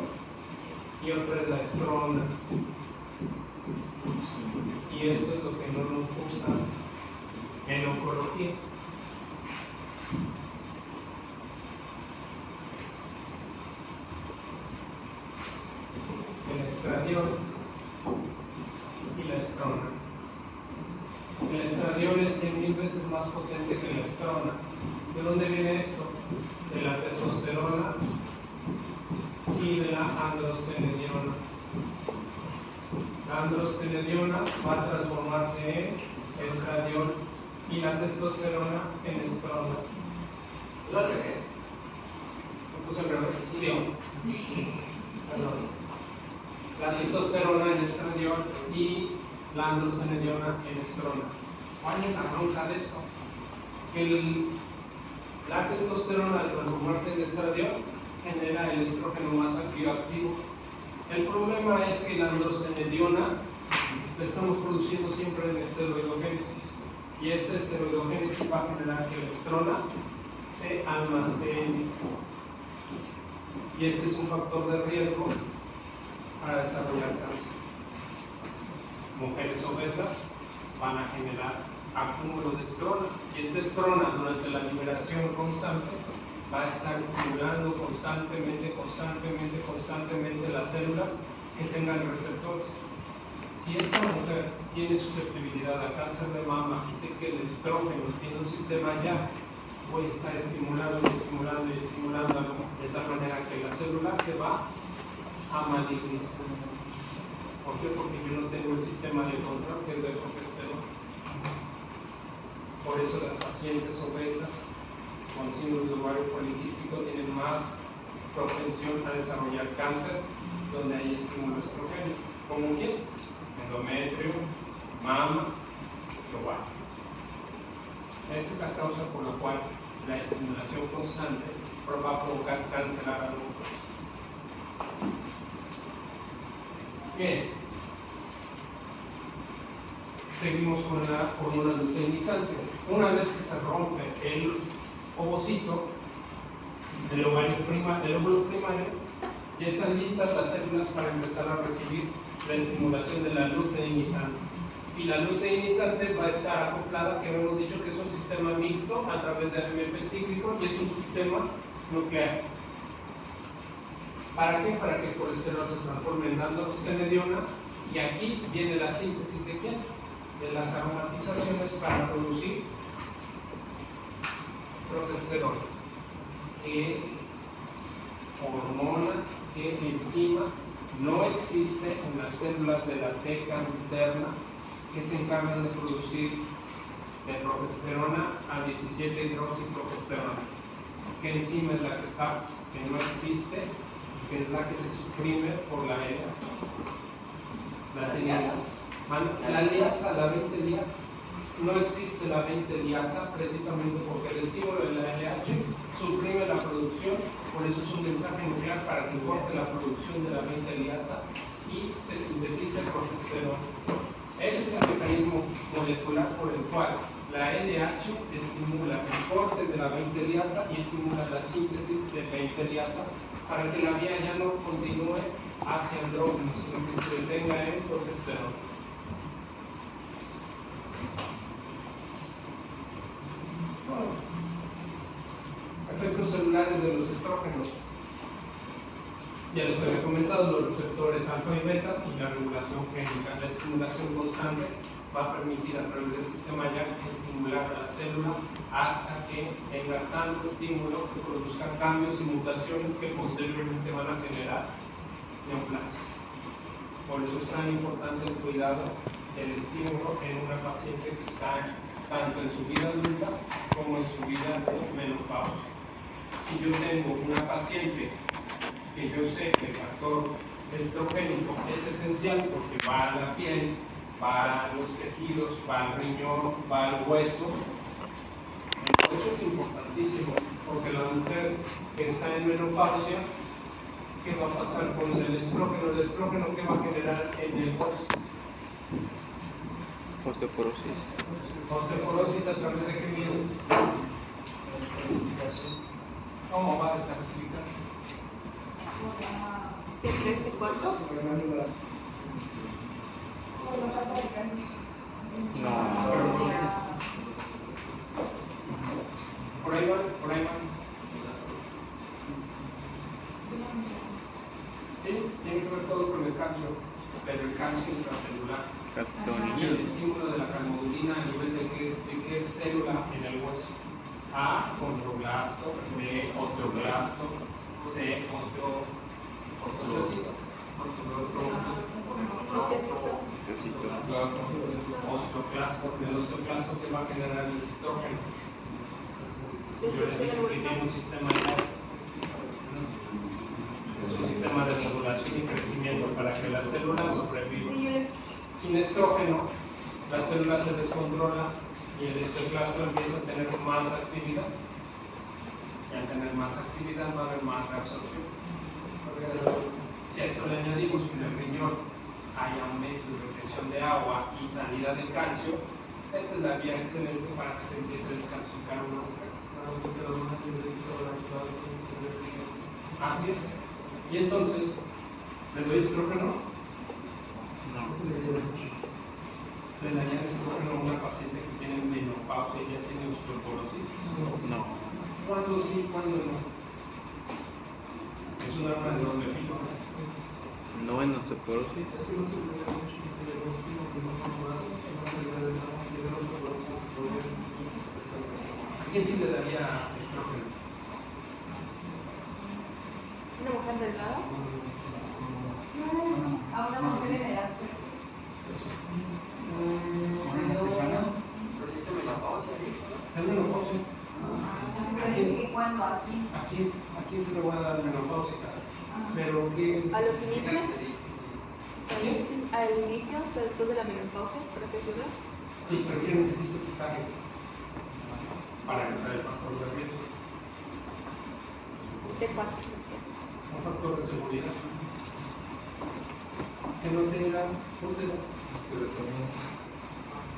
y otra es la estrona. Y esto es lo que no nos gusta en oncología. El estradiol y la estrona. El estradiol es 100,000 veces más potente que la estrona. ¿De dónde viene esto? De la testosterona y de la androstenediona. La androstenediona va a transformarse en estradiol y la testosterona en estrona. ¿Lo al revés? ¿Lo puse al revés? Sí. Perdón. La testosterona en estradiol y la androstenediona en estrona. ¿Cuál es la bronca de esto? La testosterona al transformarse en estradiol genera el estrógeno más activo. El problema es que la androstenediona la estamos produciendo siempre en esteroidogénesis y esta esteroidogénesis va a generar que la estrona se almacene y este es un factor de riesgo para desarrollar cáncer. Mujeres obesas van a generar acúmulo de estrona y esta estrona durante la liberación constante va a estar estimulando constantemente las células que tengan receptores. Si esta mujer tiene susceptibilidad a cáncer de mama y sé que el estrógeno tiene un sistema ya, voy a estar estimulando de tal manera que la célula se va a malignizar. ¿Por qué? Porque yo no tengo el sistema de control que es de progesterona. Por eso las pacientes obesas con síndrome de ovario poliquístico tienen más propensión a desarrollar cáncer donde hay estímulo estrogénico. ¿Como quién? Endometrio, mama y ovario. Esa es la causa por la cual la estimulación constante va a provocar cáncer a largo plazo. Bien. Seguimos con la hormona luteinizante. Una vez que se rompe el ovocito del óvulo primario, ya están listas las células para empezar a recibir la estimulación de la luteinizante. Y la luteinizante va a estar acoplada, que hemos dicho que es un sistema mixto a través del AMP cíclico y es un sistema nuclear. ¿Para qué? Para que el colesterol se transforme en androstenediona y aquí viene la síntesis de ¿qué? De las aromatizaciones para producir progesterona, hormona que enzima no existe en las células de la teca interna que se encargan de producir de progesterona a 17 hidroxiprogesterona. ¿Qué enzima es la que está? Que no existe, que es la que se suprime por la ELA. La liasa, la 20 liasa. No existe la 20 liasa precisamente porque el estímulo de la LH suprime la producción, por eso es un mensaje nuclear para que corte la producción de la 20 liasa y se sintetice el progesterona. Ese es el mecanismo molecular por el cual la LH estimula el corte de la 20 liasa y estimula la síntesis de 20 liasa para que la vía ya no continúe hacia andrógenos, sino que se detenga en progesterona. Efectos celulares de los estrógenos. Ya les había comentado los receptores alfa y beta y la regulación génica. La estimulación constante va a permitir a través del sistema YAG estimular a la célula hasta que tenga tanto estímulo que produzca cambios y mutaciones que posteriormente van a generar neoplasias. Por eso es tan importante el cuidado del estímulo en una paciente que está tanto en su vida adulta como en su vida de menopausia. Si yo tengo una paciente que yo sé que el factor estrogénico es esencial porque va a la piel, va a los tejidos, va al riñón, va al hueso, eso es importantísimo porque la mujer que está en menopausia, ¿qué va a pasar con el estrógeno? El estrógeno, ¿qué va a generar en el hueso? Osteoporosis. Osteoporosis a través de qué viene. ¿Cómo va a descalcificar? ¿T3, T4? Por ahí van. Sí, tiene que ver todo con el calcio, pero el calcio intracelular. Y el Calcitonina. estímulo de la calmodulina a nivel de qué célula en el hueso. A, condroblasto, B, osteoblasto, C, osteocito, Osteocito. Ese ojito. Osteoclasto, el osteoclasto que va a generar el estrógeno. Yo les Destrucción del dije que tiene un hueso. sistema es un sistema de regulación y crecimiento para que las células sobrevivan. Sí, yo les... Sin estrógeno, la célula se descontrola y el osteoclasto empieza a tener más actividad. Y al tener más actividad va a haber más reabsorción. Si a esto le añadimos que en el riñón hay aumento y retención de agua y salida de calcio, esta es la vía excelente para que se empiece a descalcificar un agujero. Así es. Y entonces, ¿le doy estrógeno? No. Le dañan estrógeno a una paciente que tiene menopausia y ya tiene osteoporosis. No. ¿Cuándo sí, cuándo no? Es un arma de doble filo. No en osteoporosis. ¿A quién sí le daría estrógeno? Una mujer delgada. A una mujer en edad. Pero esto me la pausa, ¿listo? ¿Está en menopausia? Pero dice que cuando aquí. ¿A quién se le va a dar menopáusica? Pero que... A los inicios. Al inicio, o sea, después de la menopausia, por así decirlo. Sí, pero ¿qué necesito quitarle? Para quitar el factor de riesgo. ¿De cuánto? Un factor de seguridad. Que no tenga útero.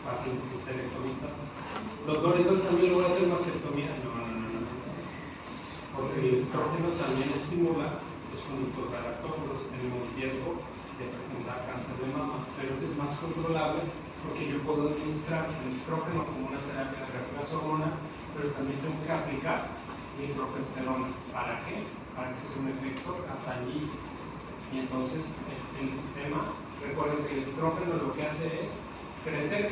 Pacientes histerectomizados. Doctor, entonces también le voy a hacer mastectomía. No. Porque el estrógeno también estimula los conductos galactógenos en el riesgo de presentar cáncer de mama, pero ese es más controlable porque yo puedo administrar el estrógeno como una terapia de reemplazo hormonal, pero también tengo que aplicar nitroprogesterona. ¿Para qué? Para que sea un efecto catalítico. Y entonces el sistema, recuerden que el estrógeno lo que hace es crecer,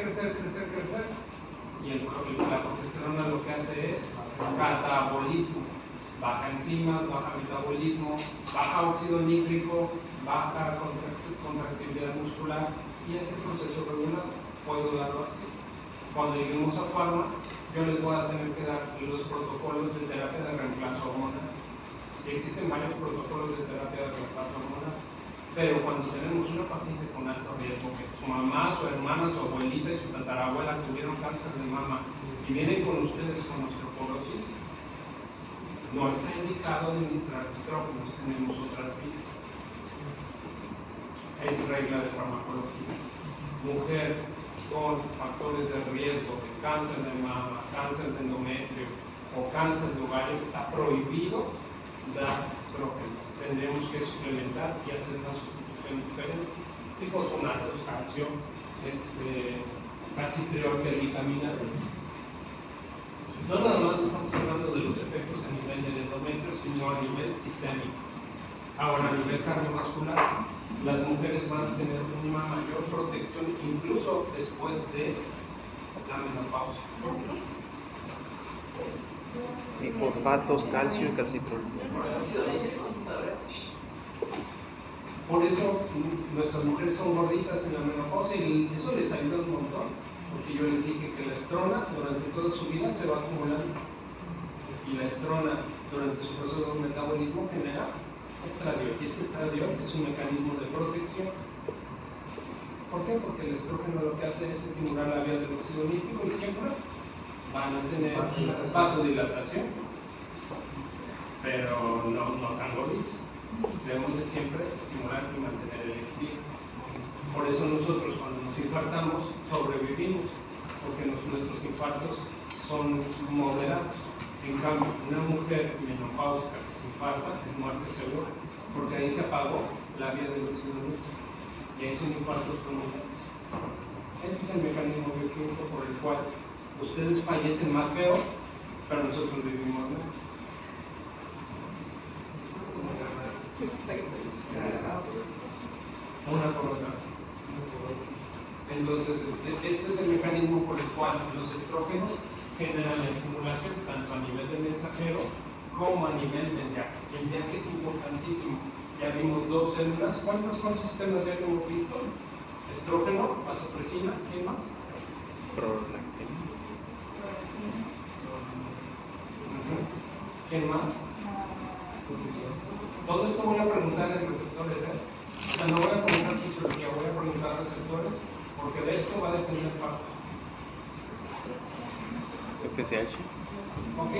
y la progesterona lo que hace es catabolismo. Baja enzimas, baja metabolismo, baja óxido nítrico, baja contractividad muscular y ese proceso regular puedo darlo así. Cuando lleguemos a Pharma, yo les voy a tener que dar los protocolos de terapia de reemplazo hormonal. Existen varios protocolos de terapia de reemplazo hormonal, pero cuando tenemos una paciente con alto riesgo, que su mamá, su hermana, su abuelita y su tatarabuela tuvieron cáncer de mama y vienen con ustedes con osteoporosis, no está indicado administrar estrógenos, tenemos otras vías. Es regla de farmacología. Mujer con factores de riesgo de cáncer de mama, cáncer de endometrio o cáncer de ovario está prohibido dar estrógeno. Tendremos que suplementar y hacer una sustitución diferente. Fosfonatos, calcio, calcitriol, que es vitamina D. No nada más estamos hablando de los efectos a nivel del endometrio, sino a nivel sistémico. Ahora, a nivel cardiovascular, las mujeres van a tener una mayor protección incluso después de la menopausia. Y fosfatos, calcio y calcitrol. Por eso nuestras mujeres son gorditas en la menopausia y eso les ayuda un montón. Porque yo les dije que la estrona durante toda su vida se va acumulando. Y la estrona durante su proceso de metabolismo genera estradiol. Y este estradiol es un mecanismo de protección. ¿Por qué? Porque el estrógeno lo que hace es estimular la vía del óxido nítrico y siempre van a tener vasodilatación, pero no tan gorditos. Debemos de siempre estimular y mantener el equilibrio. Por eso nosotros cuando nos infartamos sobrevivimos, porque nuestros infartos son moderados. En cambio, una mujer menopáusica que se infarta es muerte segura, porque ahí se apagó la vía del óxido nítrico y ahí son infartos prolongados. Ese es el mecanismo bioquímico por el cual ustedes fallecen más feo, pero nosotros vivimos mejor. Una por otra. Entonces, este es el mecanismo por el cual los estrógenos generan la estimulación tanto a nivel del mensajero como a nivel del YAC. El YAC es importantísimo Ya vimos dos células. ¿Cuántos sistemas ya hemos visto? Estrógeno, vasopresina, ¿quién más? Prolactina. ¿Quién más? Todo esto voy a preguntar en receptores, ¿eh? O sea, no voy a preguntar fisiología, voy a preguntar receptores, porque de esto va a depender parte. Especial. ¿Ok?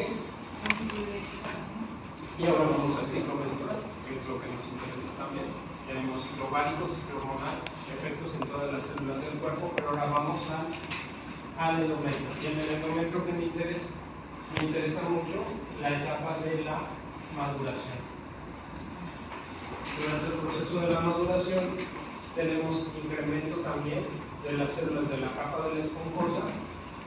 Y ahora vamos al ciclo menstrual, que es lo que nos interesa también. Tenemos ciclo ovárico, ciclo hormonal, efectos en todas las células del cuerpo, pero ahora vamos al endometrio. Y en el endometrio que me interesa mucho la etapa de la maduración. Durante el proceso de la maduración tenemos incremento también de las células de la capa de la esponjosa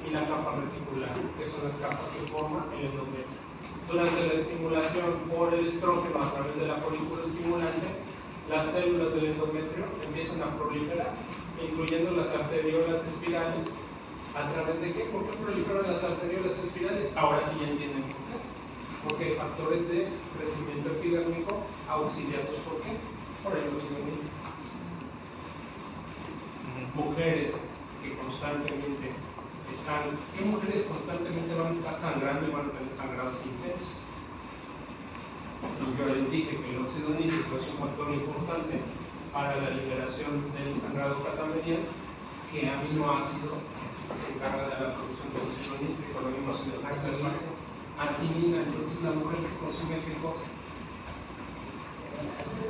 y la capa reticular, que son las capas que forman el endometrio. Durante la estimulación por el estrógeno a través de la folículo estimulante, las células del endometrio empiezan a proliferar, incluyendo las arteriolas espirales. ¿A través de qué? ¿Por qué proliferan las arteriolas espirales? Ahora sí ya entienden por qué. Porque hay factores de crecimiento epidérmico auxiliados por qué? Por el óxido nítrico. Mujeres que constantemente ¿qué mujeres constantemente van a estar sangrando y van a tener sangrados intensos? Si yo les dije que el óxido nítrico es un factor importante para la liberación del sangrado catamenial, que aminoácido se encarga de la producción de óxido nítrico, lo mismo si arginina, entonces la mujer que consume qué cosa,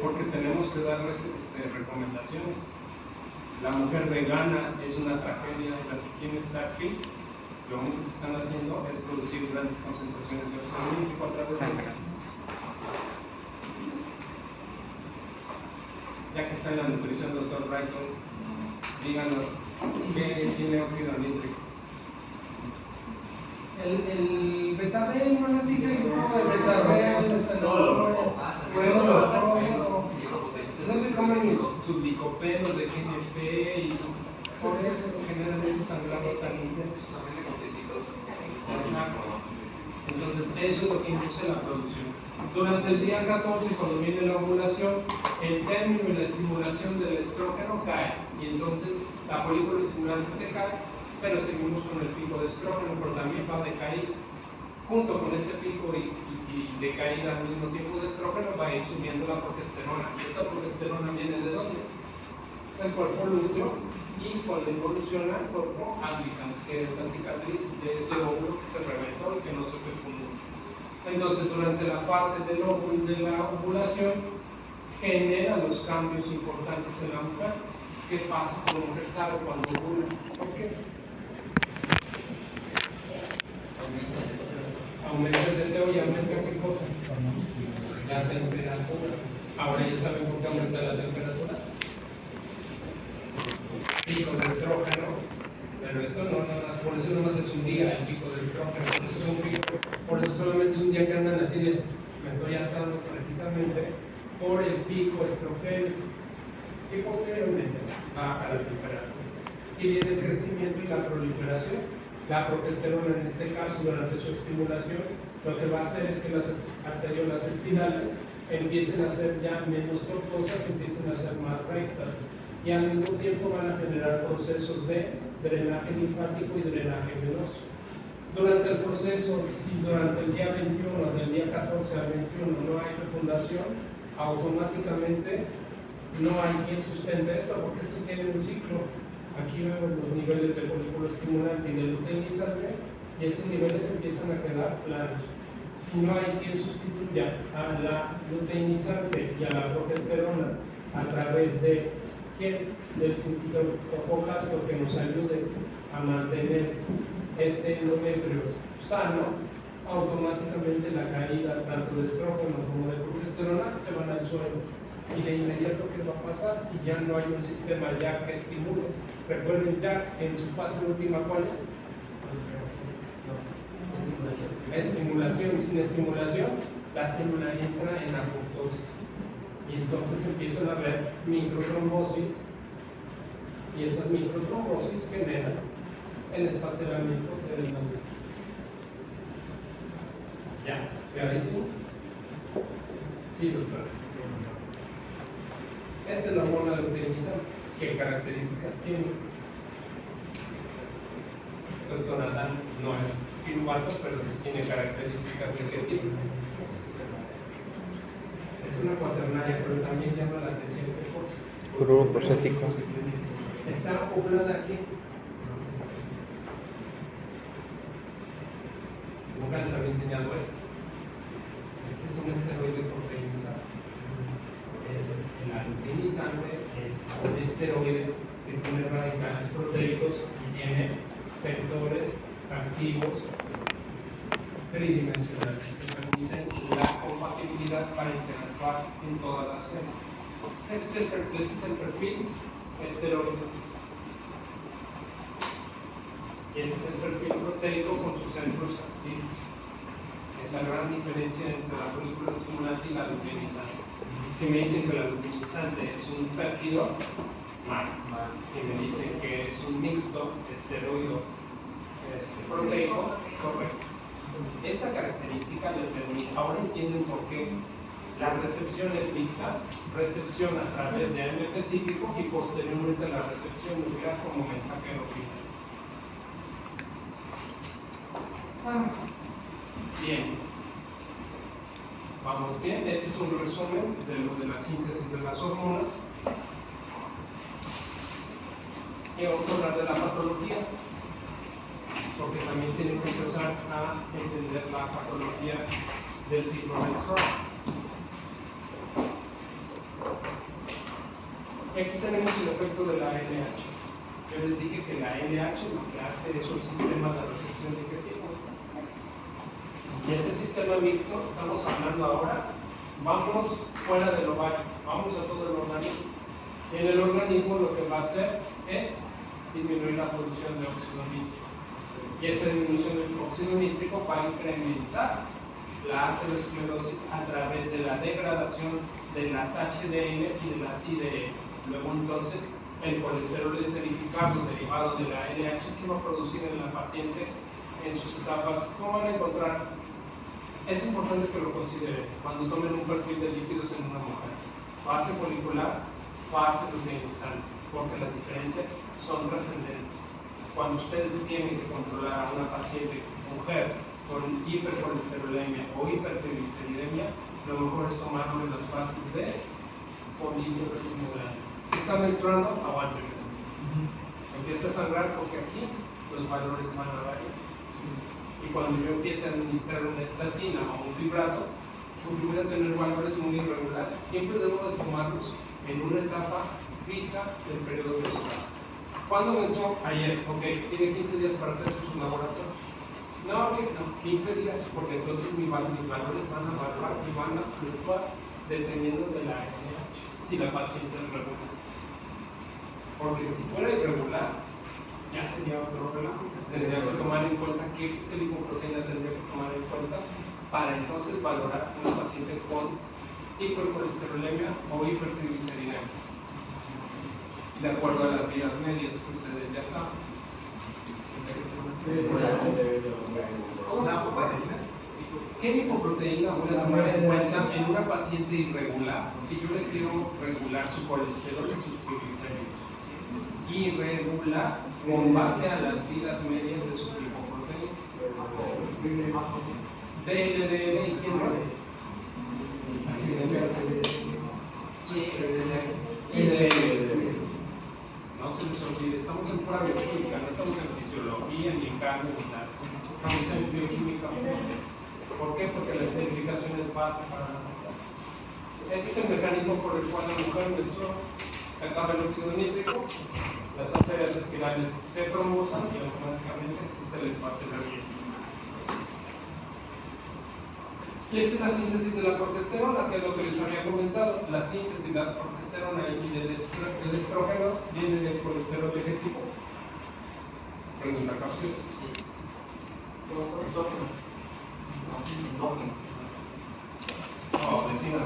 porque tenemos que darles recomendaciones. La mujer vegana es una tragedia, las que quieren estar fit, lo único que están haciendo es producir grandes concentraciones de óxido nítrico a través de ya que está en la nutrición, doctor Brighton, díganos qué tiene óxido nítrico. El betabel, no les dije el grupo de betabel, no se comen ni los subdicopenos de GNP y por eso generan esos sangrados tan intensos. Exacto. Entonces, eso es lo que induce la producción. Durante el día 14, cuando viene la ovulación, el término y la estimulación del estrógeno cae, y entonces la folículo estimulante se cae, pero seguimos con el pico de estrógeno, pero también va a decaer. Junto con este pico y de caída al mismo tiempo de estrógeno, va a ir subiendo la progesterona. ¿Y esta progesterona viene de dónde? Del cuerpo lúteo, y cuando evoluciona el cuerpo albicans, que es la cicatriz de ese óvulo que se reventó y que no se fecundó. Entonces, durante la fase de la ovulación, genera los cambios importantes en la mujer. ¿Qué pasa con la mujer sabe cuando ovula? ¿Por qué? Aumenta el deseo y aumenta qué cosa? La temperatura. Ahora ya saben por qué aumenta la temperatura. Pico de estrógeno, pero esto no, por eso no más es un día el pico de estrógeno, por eso es un pico, por eso solamente es un día que andan así de, me estoy asando precisamente por el pico estrógeno, y posteriormente baja la temperatura. Y viene el crecimiento y la proliferación. La progesterona, en este caso, durante su estimulación, lo que va a hacer es que las arteriolas espirales empiecen a ser ya menos tortuosas, empiecen a ser más rectas, y al mismo tiempo van a generar procesos de drenaje linfático y drenaje venoso. Durante el proceso, si durante el día 21, del día 14 al 21 no hay fecundación, automáticamente no hay quien sustente esto, porque esto tiene un ciclo. Aquí vemos los niveles de folículo estimulante y de luteinizante, y estos niveles empiezan a quedar planos. Si no hay quien sustituya a la luteinizante y a la progesterona a través de del cistoclasmo que nos ayude a mantener este endometrio sano, automáticamente la caída tanto de estrógeno como de progesterona se van al suelo. Y de inmediato, ¿qué va a pasar si ya no hay un sistema ya que estimule? Recuerden, ya en su fase última, ¿cuál es? Estimulación. Sin estimulación, la célula entra en apoptosis. Y entonces empiezan a haber microtrombosis, y estas microtrombosis generan el esfacelamiento del endometrio. ¿Ya? ¿Clarísimo? Sí, doctor. Esta es la hormona luteinizante. ¿Qué características tiene? El doctor Adán no es piruvato, pero sí tiene características de qué tipo. Es una cuaternaria, pero también llama la atención qué cosa. Grupo prostático. Está acoplada aquí. Nunca les había enseñado esto. Este es un esteroide proteinizado. El luteinizante es un esteroide que tiene radicales proteicos y tiene sectores activos tridimensionales que permiten la compatibilidad para interactuar en todas las células. Este es el perfil esteroide. Y este es el perfil proteico con sus centros activos. Es la gran diferencia entre la folícula estimulante y la luteinizante. Si me dicen que la luteinizante es un péptido, mal. Si me dicen que es un mixto esteroide proteico, correcto. Esta característica le permite, ahora entienden por qué la recepción es mixta, recepción a través de AMP específico y posteriormente la recepción nuclear como mensajero final. Bien. Vamos bien, este es un resumen de lo de la síntesis de las hormonas. Y vamos a hablar de la patología, porque también tienen que empezar a entender la patología del ciclo menstrual. Y aquí tenemos el efecto de la LH. Yo les dije que la LH lo que hace es un sistema de recepción digestivo. Y este sistema mixto, estamos hablando ahora, vamos fuera del ovario, vamos a todo el organismo. En el organismo lo que va a hacer es disminuir la producción de óxido nítrico. Y esta disminución del óxido nítrico va a incrementar la aterosclerosis a través de la degradación de las HDN y de las IDN. Luego entonces el colesterol esterificado derivado de la LH que va a producir en la paciente en sus etapas, ¿cómo van a encontrar? Es importante que lo consideren cuando tomen un perfil de lípidos en una mujer. Fase folicular, fase luteinizante, porque las diferencias son trascendentes. Cuando ustedes tienen que controlar a una paciente mujer con hipercolesterolemia o hipertrigliceridemia, lo mejor es tomarlo en las fases de folículo estimulante. Si está menstruando, aguántenlo. Empieza a sangrar porque aquí los valores van a variar. Y cuando yo empiece a administrar una estatina o un fibrato, voy a tener valores muy irregulares. Siempre debo de tomarlos en una etapa fija del periodo menstrual. ¿Cuándo me entró? Ayer. Ok, tiene 15 días para hacer sus laboratorios. No, 15 días, porque entonces mis valores van a evaluar y van a fluctuar dependiendo de la LH, si la paciente es regular. Porque si fuera irregular, ya sería otro relajo. Tendría que tomar en cuenta qué lipoproteína tendría que tomar en cuenta para entonces valorar a una paciente con hipercolesterolemia o hipertrigliceridemia, de acuerdo a las vidas medias que ustedes ya saben. ¿Qué lipoproteína voy a tomar en cuenta en una paciente irregular? Porque yo le quiero regular su colesterol y sus triglicéridos. Irregular con base a las vidas medias de su lipoproteína. DLDL, ¿y quién más? IDL. No se les olvide, estamos en pura bioquímica, no estamos en fisiología, ni en carne, ni nada. Estamos en bioquímica. ¿Por qué? Porque la esterificación es base para la mujer. Este es el mecanismo por el cual la mujer se acaba el óxido nítrico, las arterias espirales se trombosan y automáticamente existe el espacio de riego. Y esta es la síntesis de la progesterona, que es lo que les había comentado. La síntesis de la progesterona y del estrógeno viene del colesterol de qué tipo. Pregunta capciosa. No, decimos,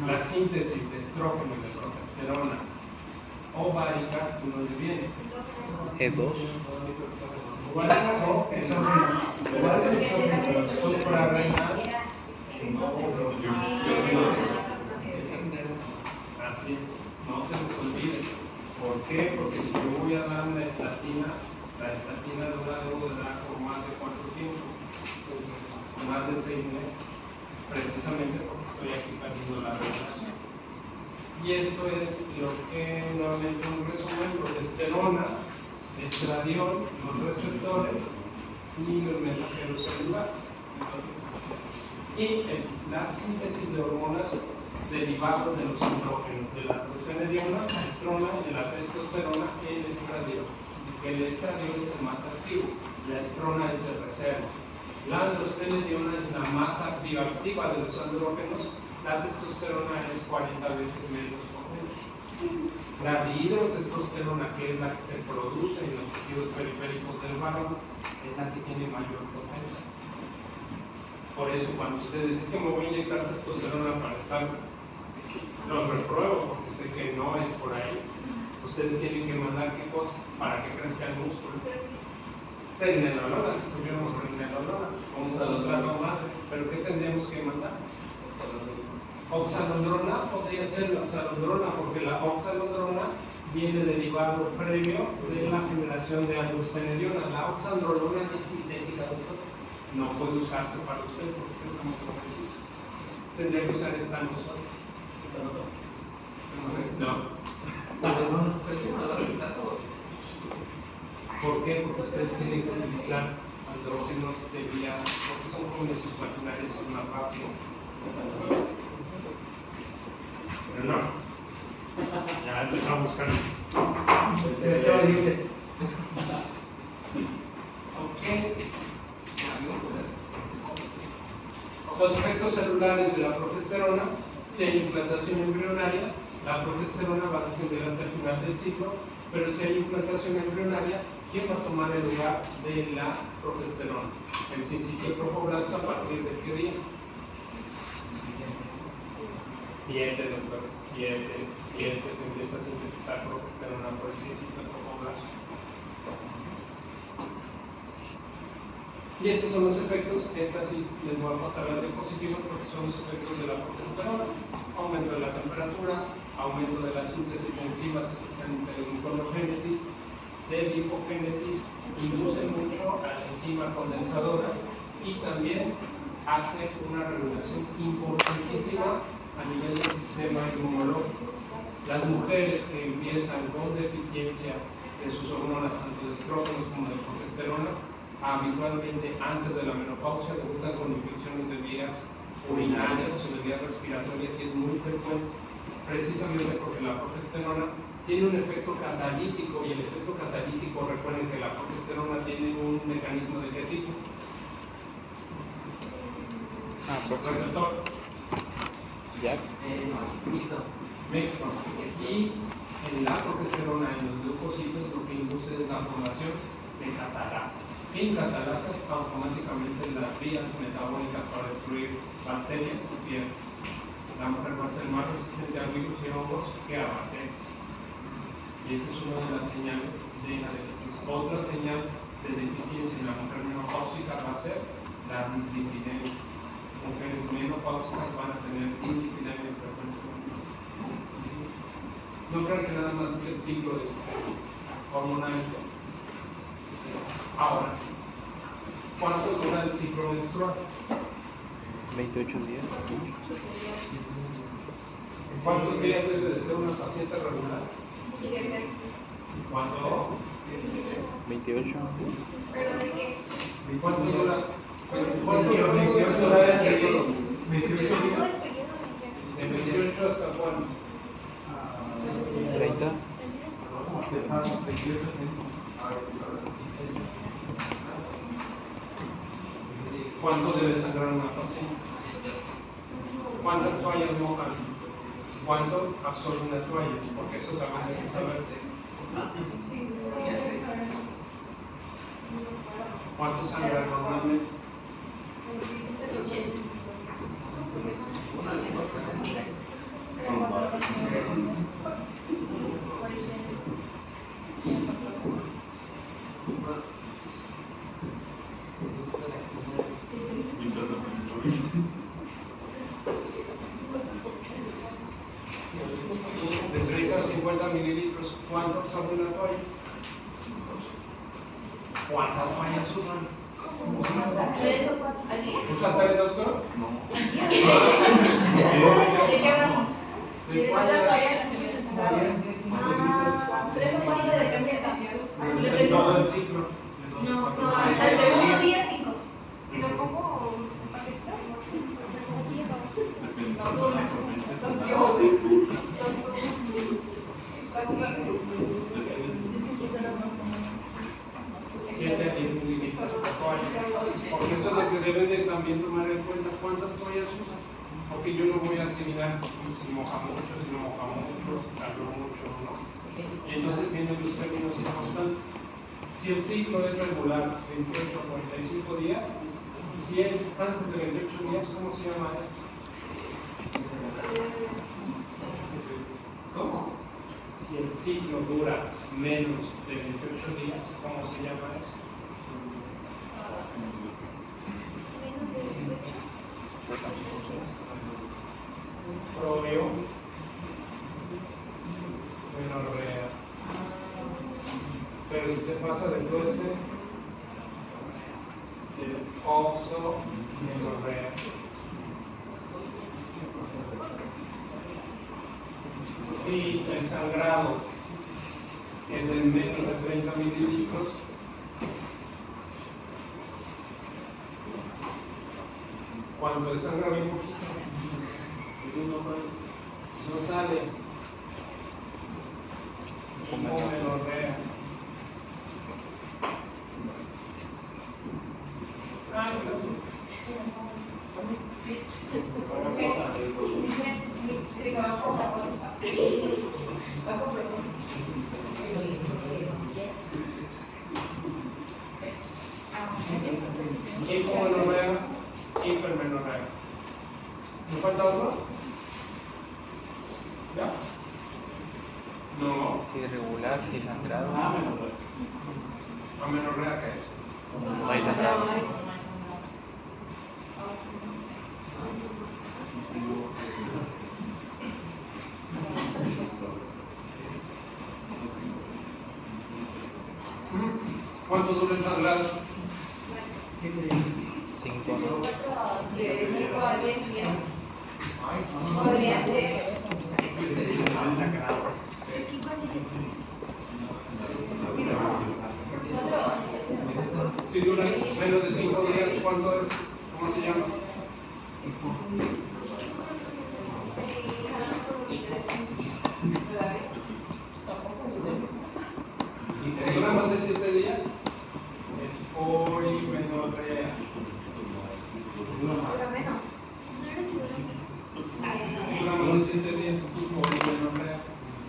la síntesis de estrógeno y de progesterona ovárica, ¿de dónde viene? E2. Así no se les olvide. ¿Por qué? Porque si yo voy a dar la estatina no la debo de dar por más de 4 tiempos, más de 6 meses, precisamente porque estoy aquí perdiendo la regulación. Y esto es lo que nuevamente un resumen: progesterona, estradiol, los receptores y los mensajeros celulares. Y la síntesis de hormonas derivadas de los andrógenos, de la progesterona, la estrona, de la testosterona y el estradiol. El estradiol es el más activo, la estrona es de reserva. La androstenediona es la más activa de los andrógenos, la testosterona es 40 veces menos potente. La dihidrotestosterona, que es la que se produce en los tejidos periféricos del varón, es la que tiene mayor potencia. Por eso cuando ustedes dicen que me voy a inyectar testosterona para estar, los repruebo porque sé que no es por ahí. Ustedes tienen que mandar qué cosa para que crezca el músculo. Pregnenolona, si tuviéramos pregnenolona, como un sustrato madre, pero ¿qué tendríamos que mandar? Oxalondrona, podría ser la oxalondrona, porque la oxalondrona viene derivado previo de la generación de androstenediona. La oxandrolona es sintética, doctor. No puede usarse para usted porque usted es muy jovencito. Tendría que usar esta nosotros. No. ¿Por qué? Porque ustedes tienen que utilizar andrógenos de vía, porque son jóvenes, sus maquinarias son más rápidos. Pero no. Ya empezamos a buscar. Ok. Los efectos celulares de la progesterona: si hay implantación embrionaria, la progesterona va a descender hasta el final del ciclo, pero si hay implantación embrionaria, ¿quién va a tomar el lugar de la progesterona? El sincitio trofoblasto. ¿A partir de qué día? 7, doctores, 7 se empieza a sintetizar progesterona por el sincitio trofoblasto. Y estos son los efectos. Estas sí les voy a pasar las diapositivas porque son los efectos de la progesterona: aumento de la temperatura, aumento de la síntesis de enzimas, especialmente de gluconogénesis, de lipogénesis, induce mucho a la enzima condensadora y también hace una regulación importantísima a nivel del sistema inmunológico. Las mujeres que empiezan con deficiencia de sus hormonas, tanto de estrógenos como de progesterona, habitualmente antes de la menopausia debutan con infecciones de vías urinarias o de vías respiratorias, y es muy frecuente precisamente porque la progesterona tiene un efecto catalítico, y el efecto catalítico, recuerden que la progesterona tiene un mecanismo de qué tipo. Receptor. Ya. Listo. Mixto. Y en la progesterona, en los leucocitos, lo que induce es la formación de catalasas. Sin catalasas, automáticamente las vías metabólicas para destruir bacterias se pierden. La mujer va a ser más resistente a virus y hongos que a bacterias. Y esa es una de las señales de la deficiencia. Otra señal de deficiencia en la mujer menopáusica va a ser la dislipidemia. Mujeres menopáusicas van a tener dislipidemia frecuentemente. No crean que nada más es el ciclo hormonal. Ahora, ¿cuánto dura el ciclo menstrual? 28 días. ¿Cuántos días debe de ser una paciente regular? ¿Cuánto? 28. ¿Pero de qué? ¿Cuánto dura? ¿Cuánto 28 dura el periodo? 28 días. ¿De 28 hasta cuándo? 30. ¿Cuánto debe sangrar una paciente? ¿Cuántas toallas mojan? ¿Cuánto absorbe una toalla? Porque eso también hay que saber. ¿Cuánto sangra normalmente? Y de 30 a 50 mililitros, ¿cuánto absorbe una toalla? ¿Cuántas toallas usan? ¿Tres o cuatro? ¿Al día? ¿Usa 3, doctor? ¿De qué hablamos? ¿De ¿De cuántas? cuántas toallas? Tres o cuatro depende de cambiar. De todo el ciclo. No, al segundo día 5. Si lo pongo en paquetitos, Siete a 10 mililitros por toalla. Porque eso es lo que deben de también tomar en cuenta. ¿Cuántas toallas usan? Porque yo no voy a adivinar si moja mucho, si no moja mucho, si salió mucho o no. Y entonces vienen los términos importantes. Si el ciclo es regular, 28 a 45 días, si es antes de 28 días, ¿cómo se llama esto? ¿Cómo? Si el ciclo dura menos de 28 días, ¿cómo se llama esto? Propio, menorrea. Pero si se pasa de tueste, oxo, menorrea. Si el sangrado es de menos de 30 mililitros, ¿cuánto de sangra bien poquito? No sale. Como menorrea. Hipomenorrea, hipermenorrea. ¿Me falta otro? ¿Ya? No. Si es regular, si es sangrado. Amenorrea, ¿qué es? No hay sangrado. ¿Cuánto dura el sangrado? 5. De 5 a 10 días. Podría ser. De 5 a 10. Si dura menos de 5 días, ¿cuánto es? ¿Cómo se llama? Si dura más de 7 días, es polimenorrea. Dura menos. Si dura más de 7 días, es polimenorrea.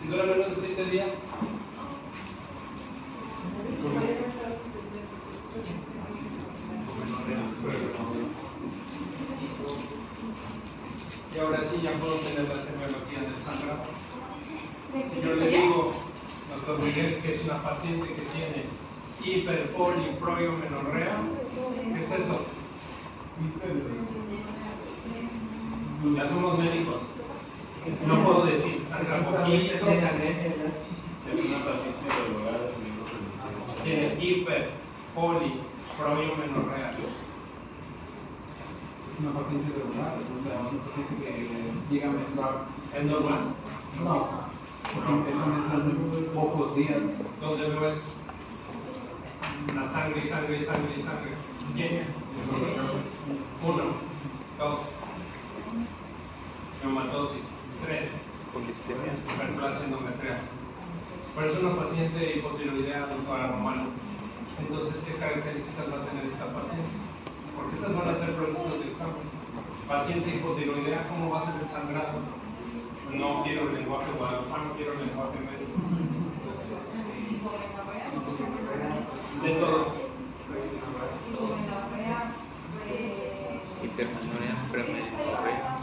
Si dura menos de 7 días, y ahora sí ya puedo tener la semiología del sangrado. Si yo le digo, doctor Miguel, que es una paciente que tiene hiperpoliproiomenorrea, ¿qué es eso? Ya somos médicos. No puedo decir, sangra poquito. Es una paciente regular. Tiene hiperpoliproiomenorrea. Es una paciente regular, una paciente que llega a menstruar. ¿Es normal? No, porque empieza a menstruar en pocos días. ¿Dónde veo esto? La sangre, sangre, sangre, sangre. ¿Quién? 1, 2, neumatosis, 3, Polistemia. hiperplasia endometrial. Por eso una paciente hipotiroidea, doctora Romano. Entonces, ¿qué características va a tener esta paciente? Porque estas van a ser preguntas de examen. Paciente hipotiroidea, ¿cómo va a ser el sangrado? No quiero el lenguaje guadalupano, quiero el lenguaje médico. De todo. Hipermenorrea, premenorrea.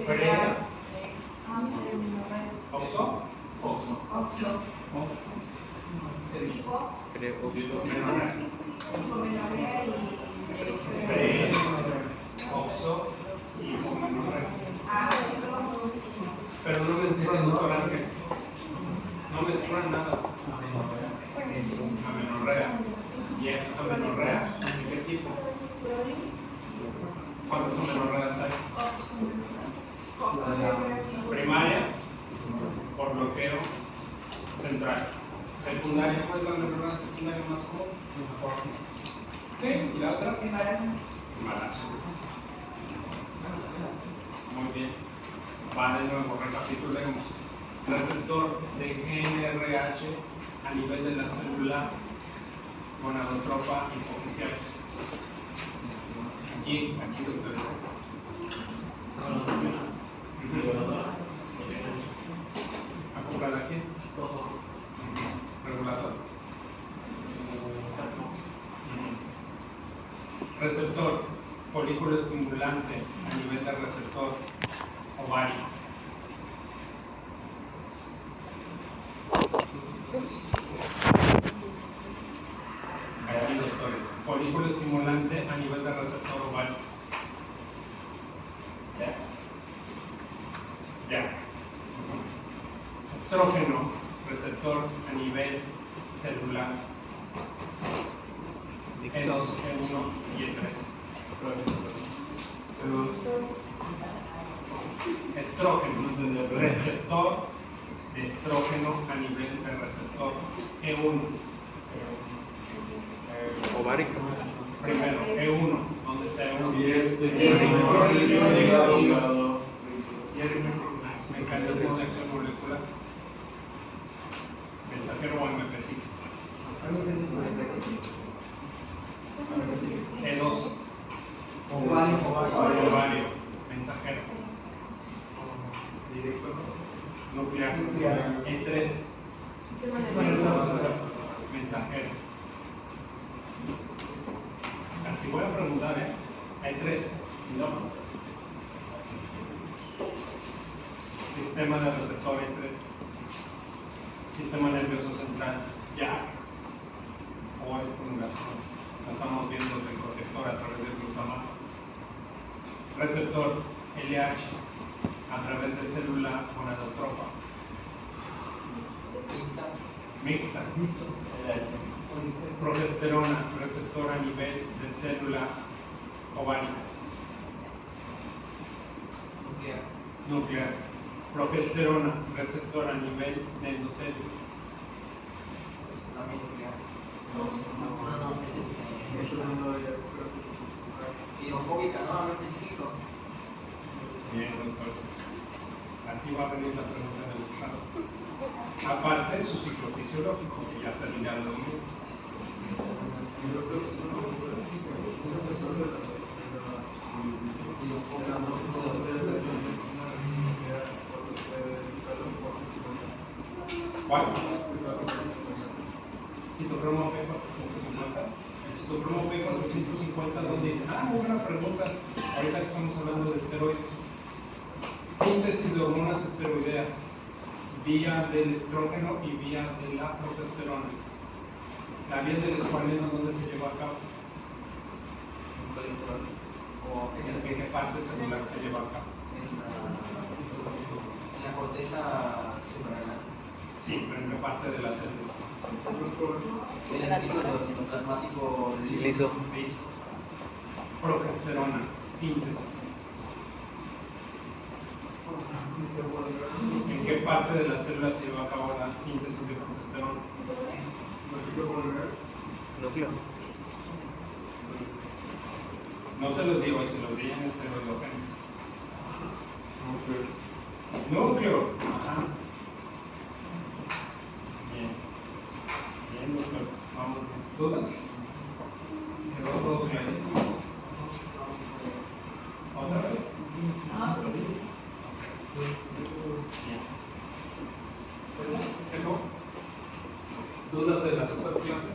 Previa. ¿Oxo? Preoxomenorrea. Pre, oxo y hipomenorrea. Ah, sí, todo. Pero no mencionan, doctor Ángel. No mencionan nada. Amenorrea. ¿Y es amenorrea? ¿De qué tipo? ¿Cuántas amenorreas hay? Primaria, por bloqueo central. Secundaria, ¿cuál es la amenorrea secundaria más común? ¿Sí? ¿Y la otra? Embarazo. Embarazo. Muy bien. Va de nuevo, recapitulemos. Receptor de GNRH a nivel de la célula gonadotropa hipoficial. Aquí doctor. ¿Acoplada aquí? Regulador. Receptor, folículo estimulante a nivel del receptor ovario. Aquí, doctores. Folículo estimulante a nivel del receptor ovario. Ya. Estrógeno, receptor a nivel celular. E2, E1 y E3. Estrógeno, receptor de estrógeno a nivel del receptor E1. Ovárico. Primero, E1. ¿Dónde está E1? Mecanismo de acción molecular. Mensajero o MPC. E2. Ovario. Mensajero. Nuclear. E3. Sistema nervioso. Mensajero. Así voy a preguntar, Hay 3. Sistema de receptor hay 3. Sistema nervioso central, JAK o estimulación. Lo estamos viendo el protector a través del glutamato. Receptor LH a través de célula gonadotropa. Mixta. Progesterona, receptor a nivel de célula ovárica. Nuclear. Progesterona, receptor a nivel de endotelio. Hidrofóbica, ¿no? Hablo específico. Bien, doctores. Así va a venir la pregunta del examen. Aparte de su ciclo fisiológico, que ya se dirá lo mismo. ¿Cuál? Citocromo P450. El citocromo P450 donde dice, una pregunta, ahorita que estamos hablando de esteroides. Síntesis de hormonas esteroideas, vía del estrógeno y vía de la progesterona. La vía del escualeno, ¿dónde se lleva a cabo? ¿En qué parte celular se lleva a cabo? En la corteza suprarrenal. Sí, pero ¿en qué parte de la célula? El endoplasmático liso. Liso. Liso. Progesterona, síntesis. ¿En qué parte de la célula se lleva a cabo la síntesis de progesterona? Núcleo. No se los digo, se los di en esteroidogénesis. Núcleo. Ajá. Bien. Bien, doctor. Vamos. ¿Dudas? Quedó todo clarísimo. ¿Otra vez? Bien. ¿Dudas de las otras clases?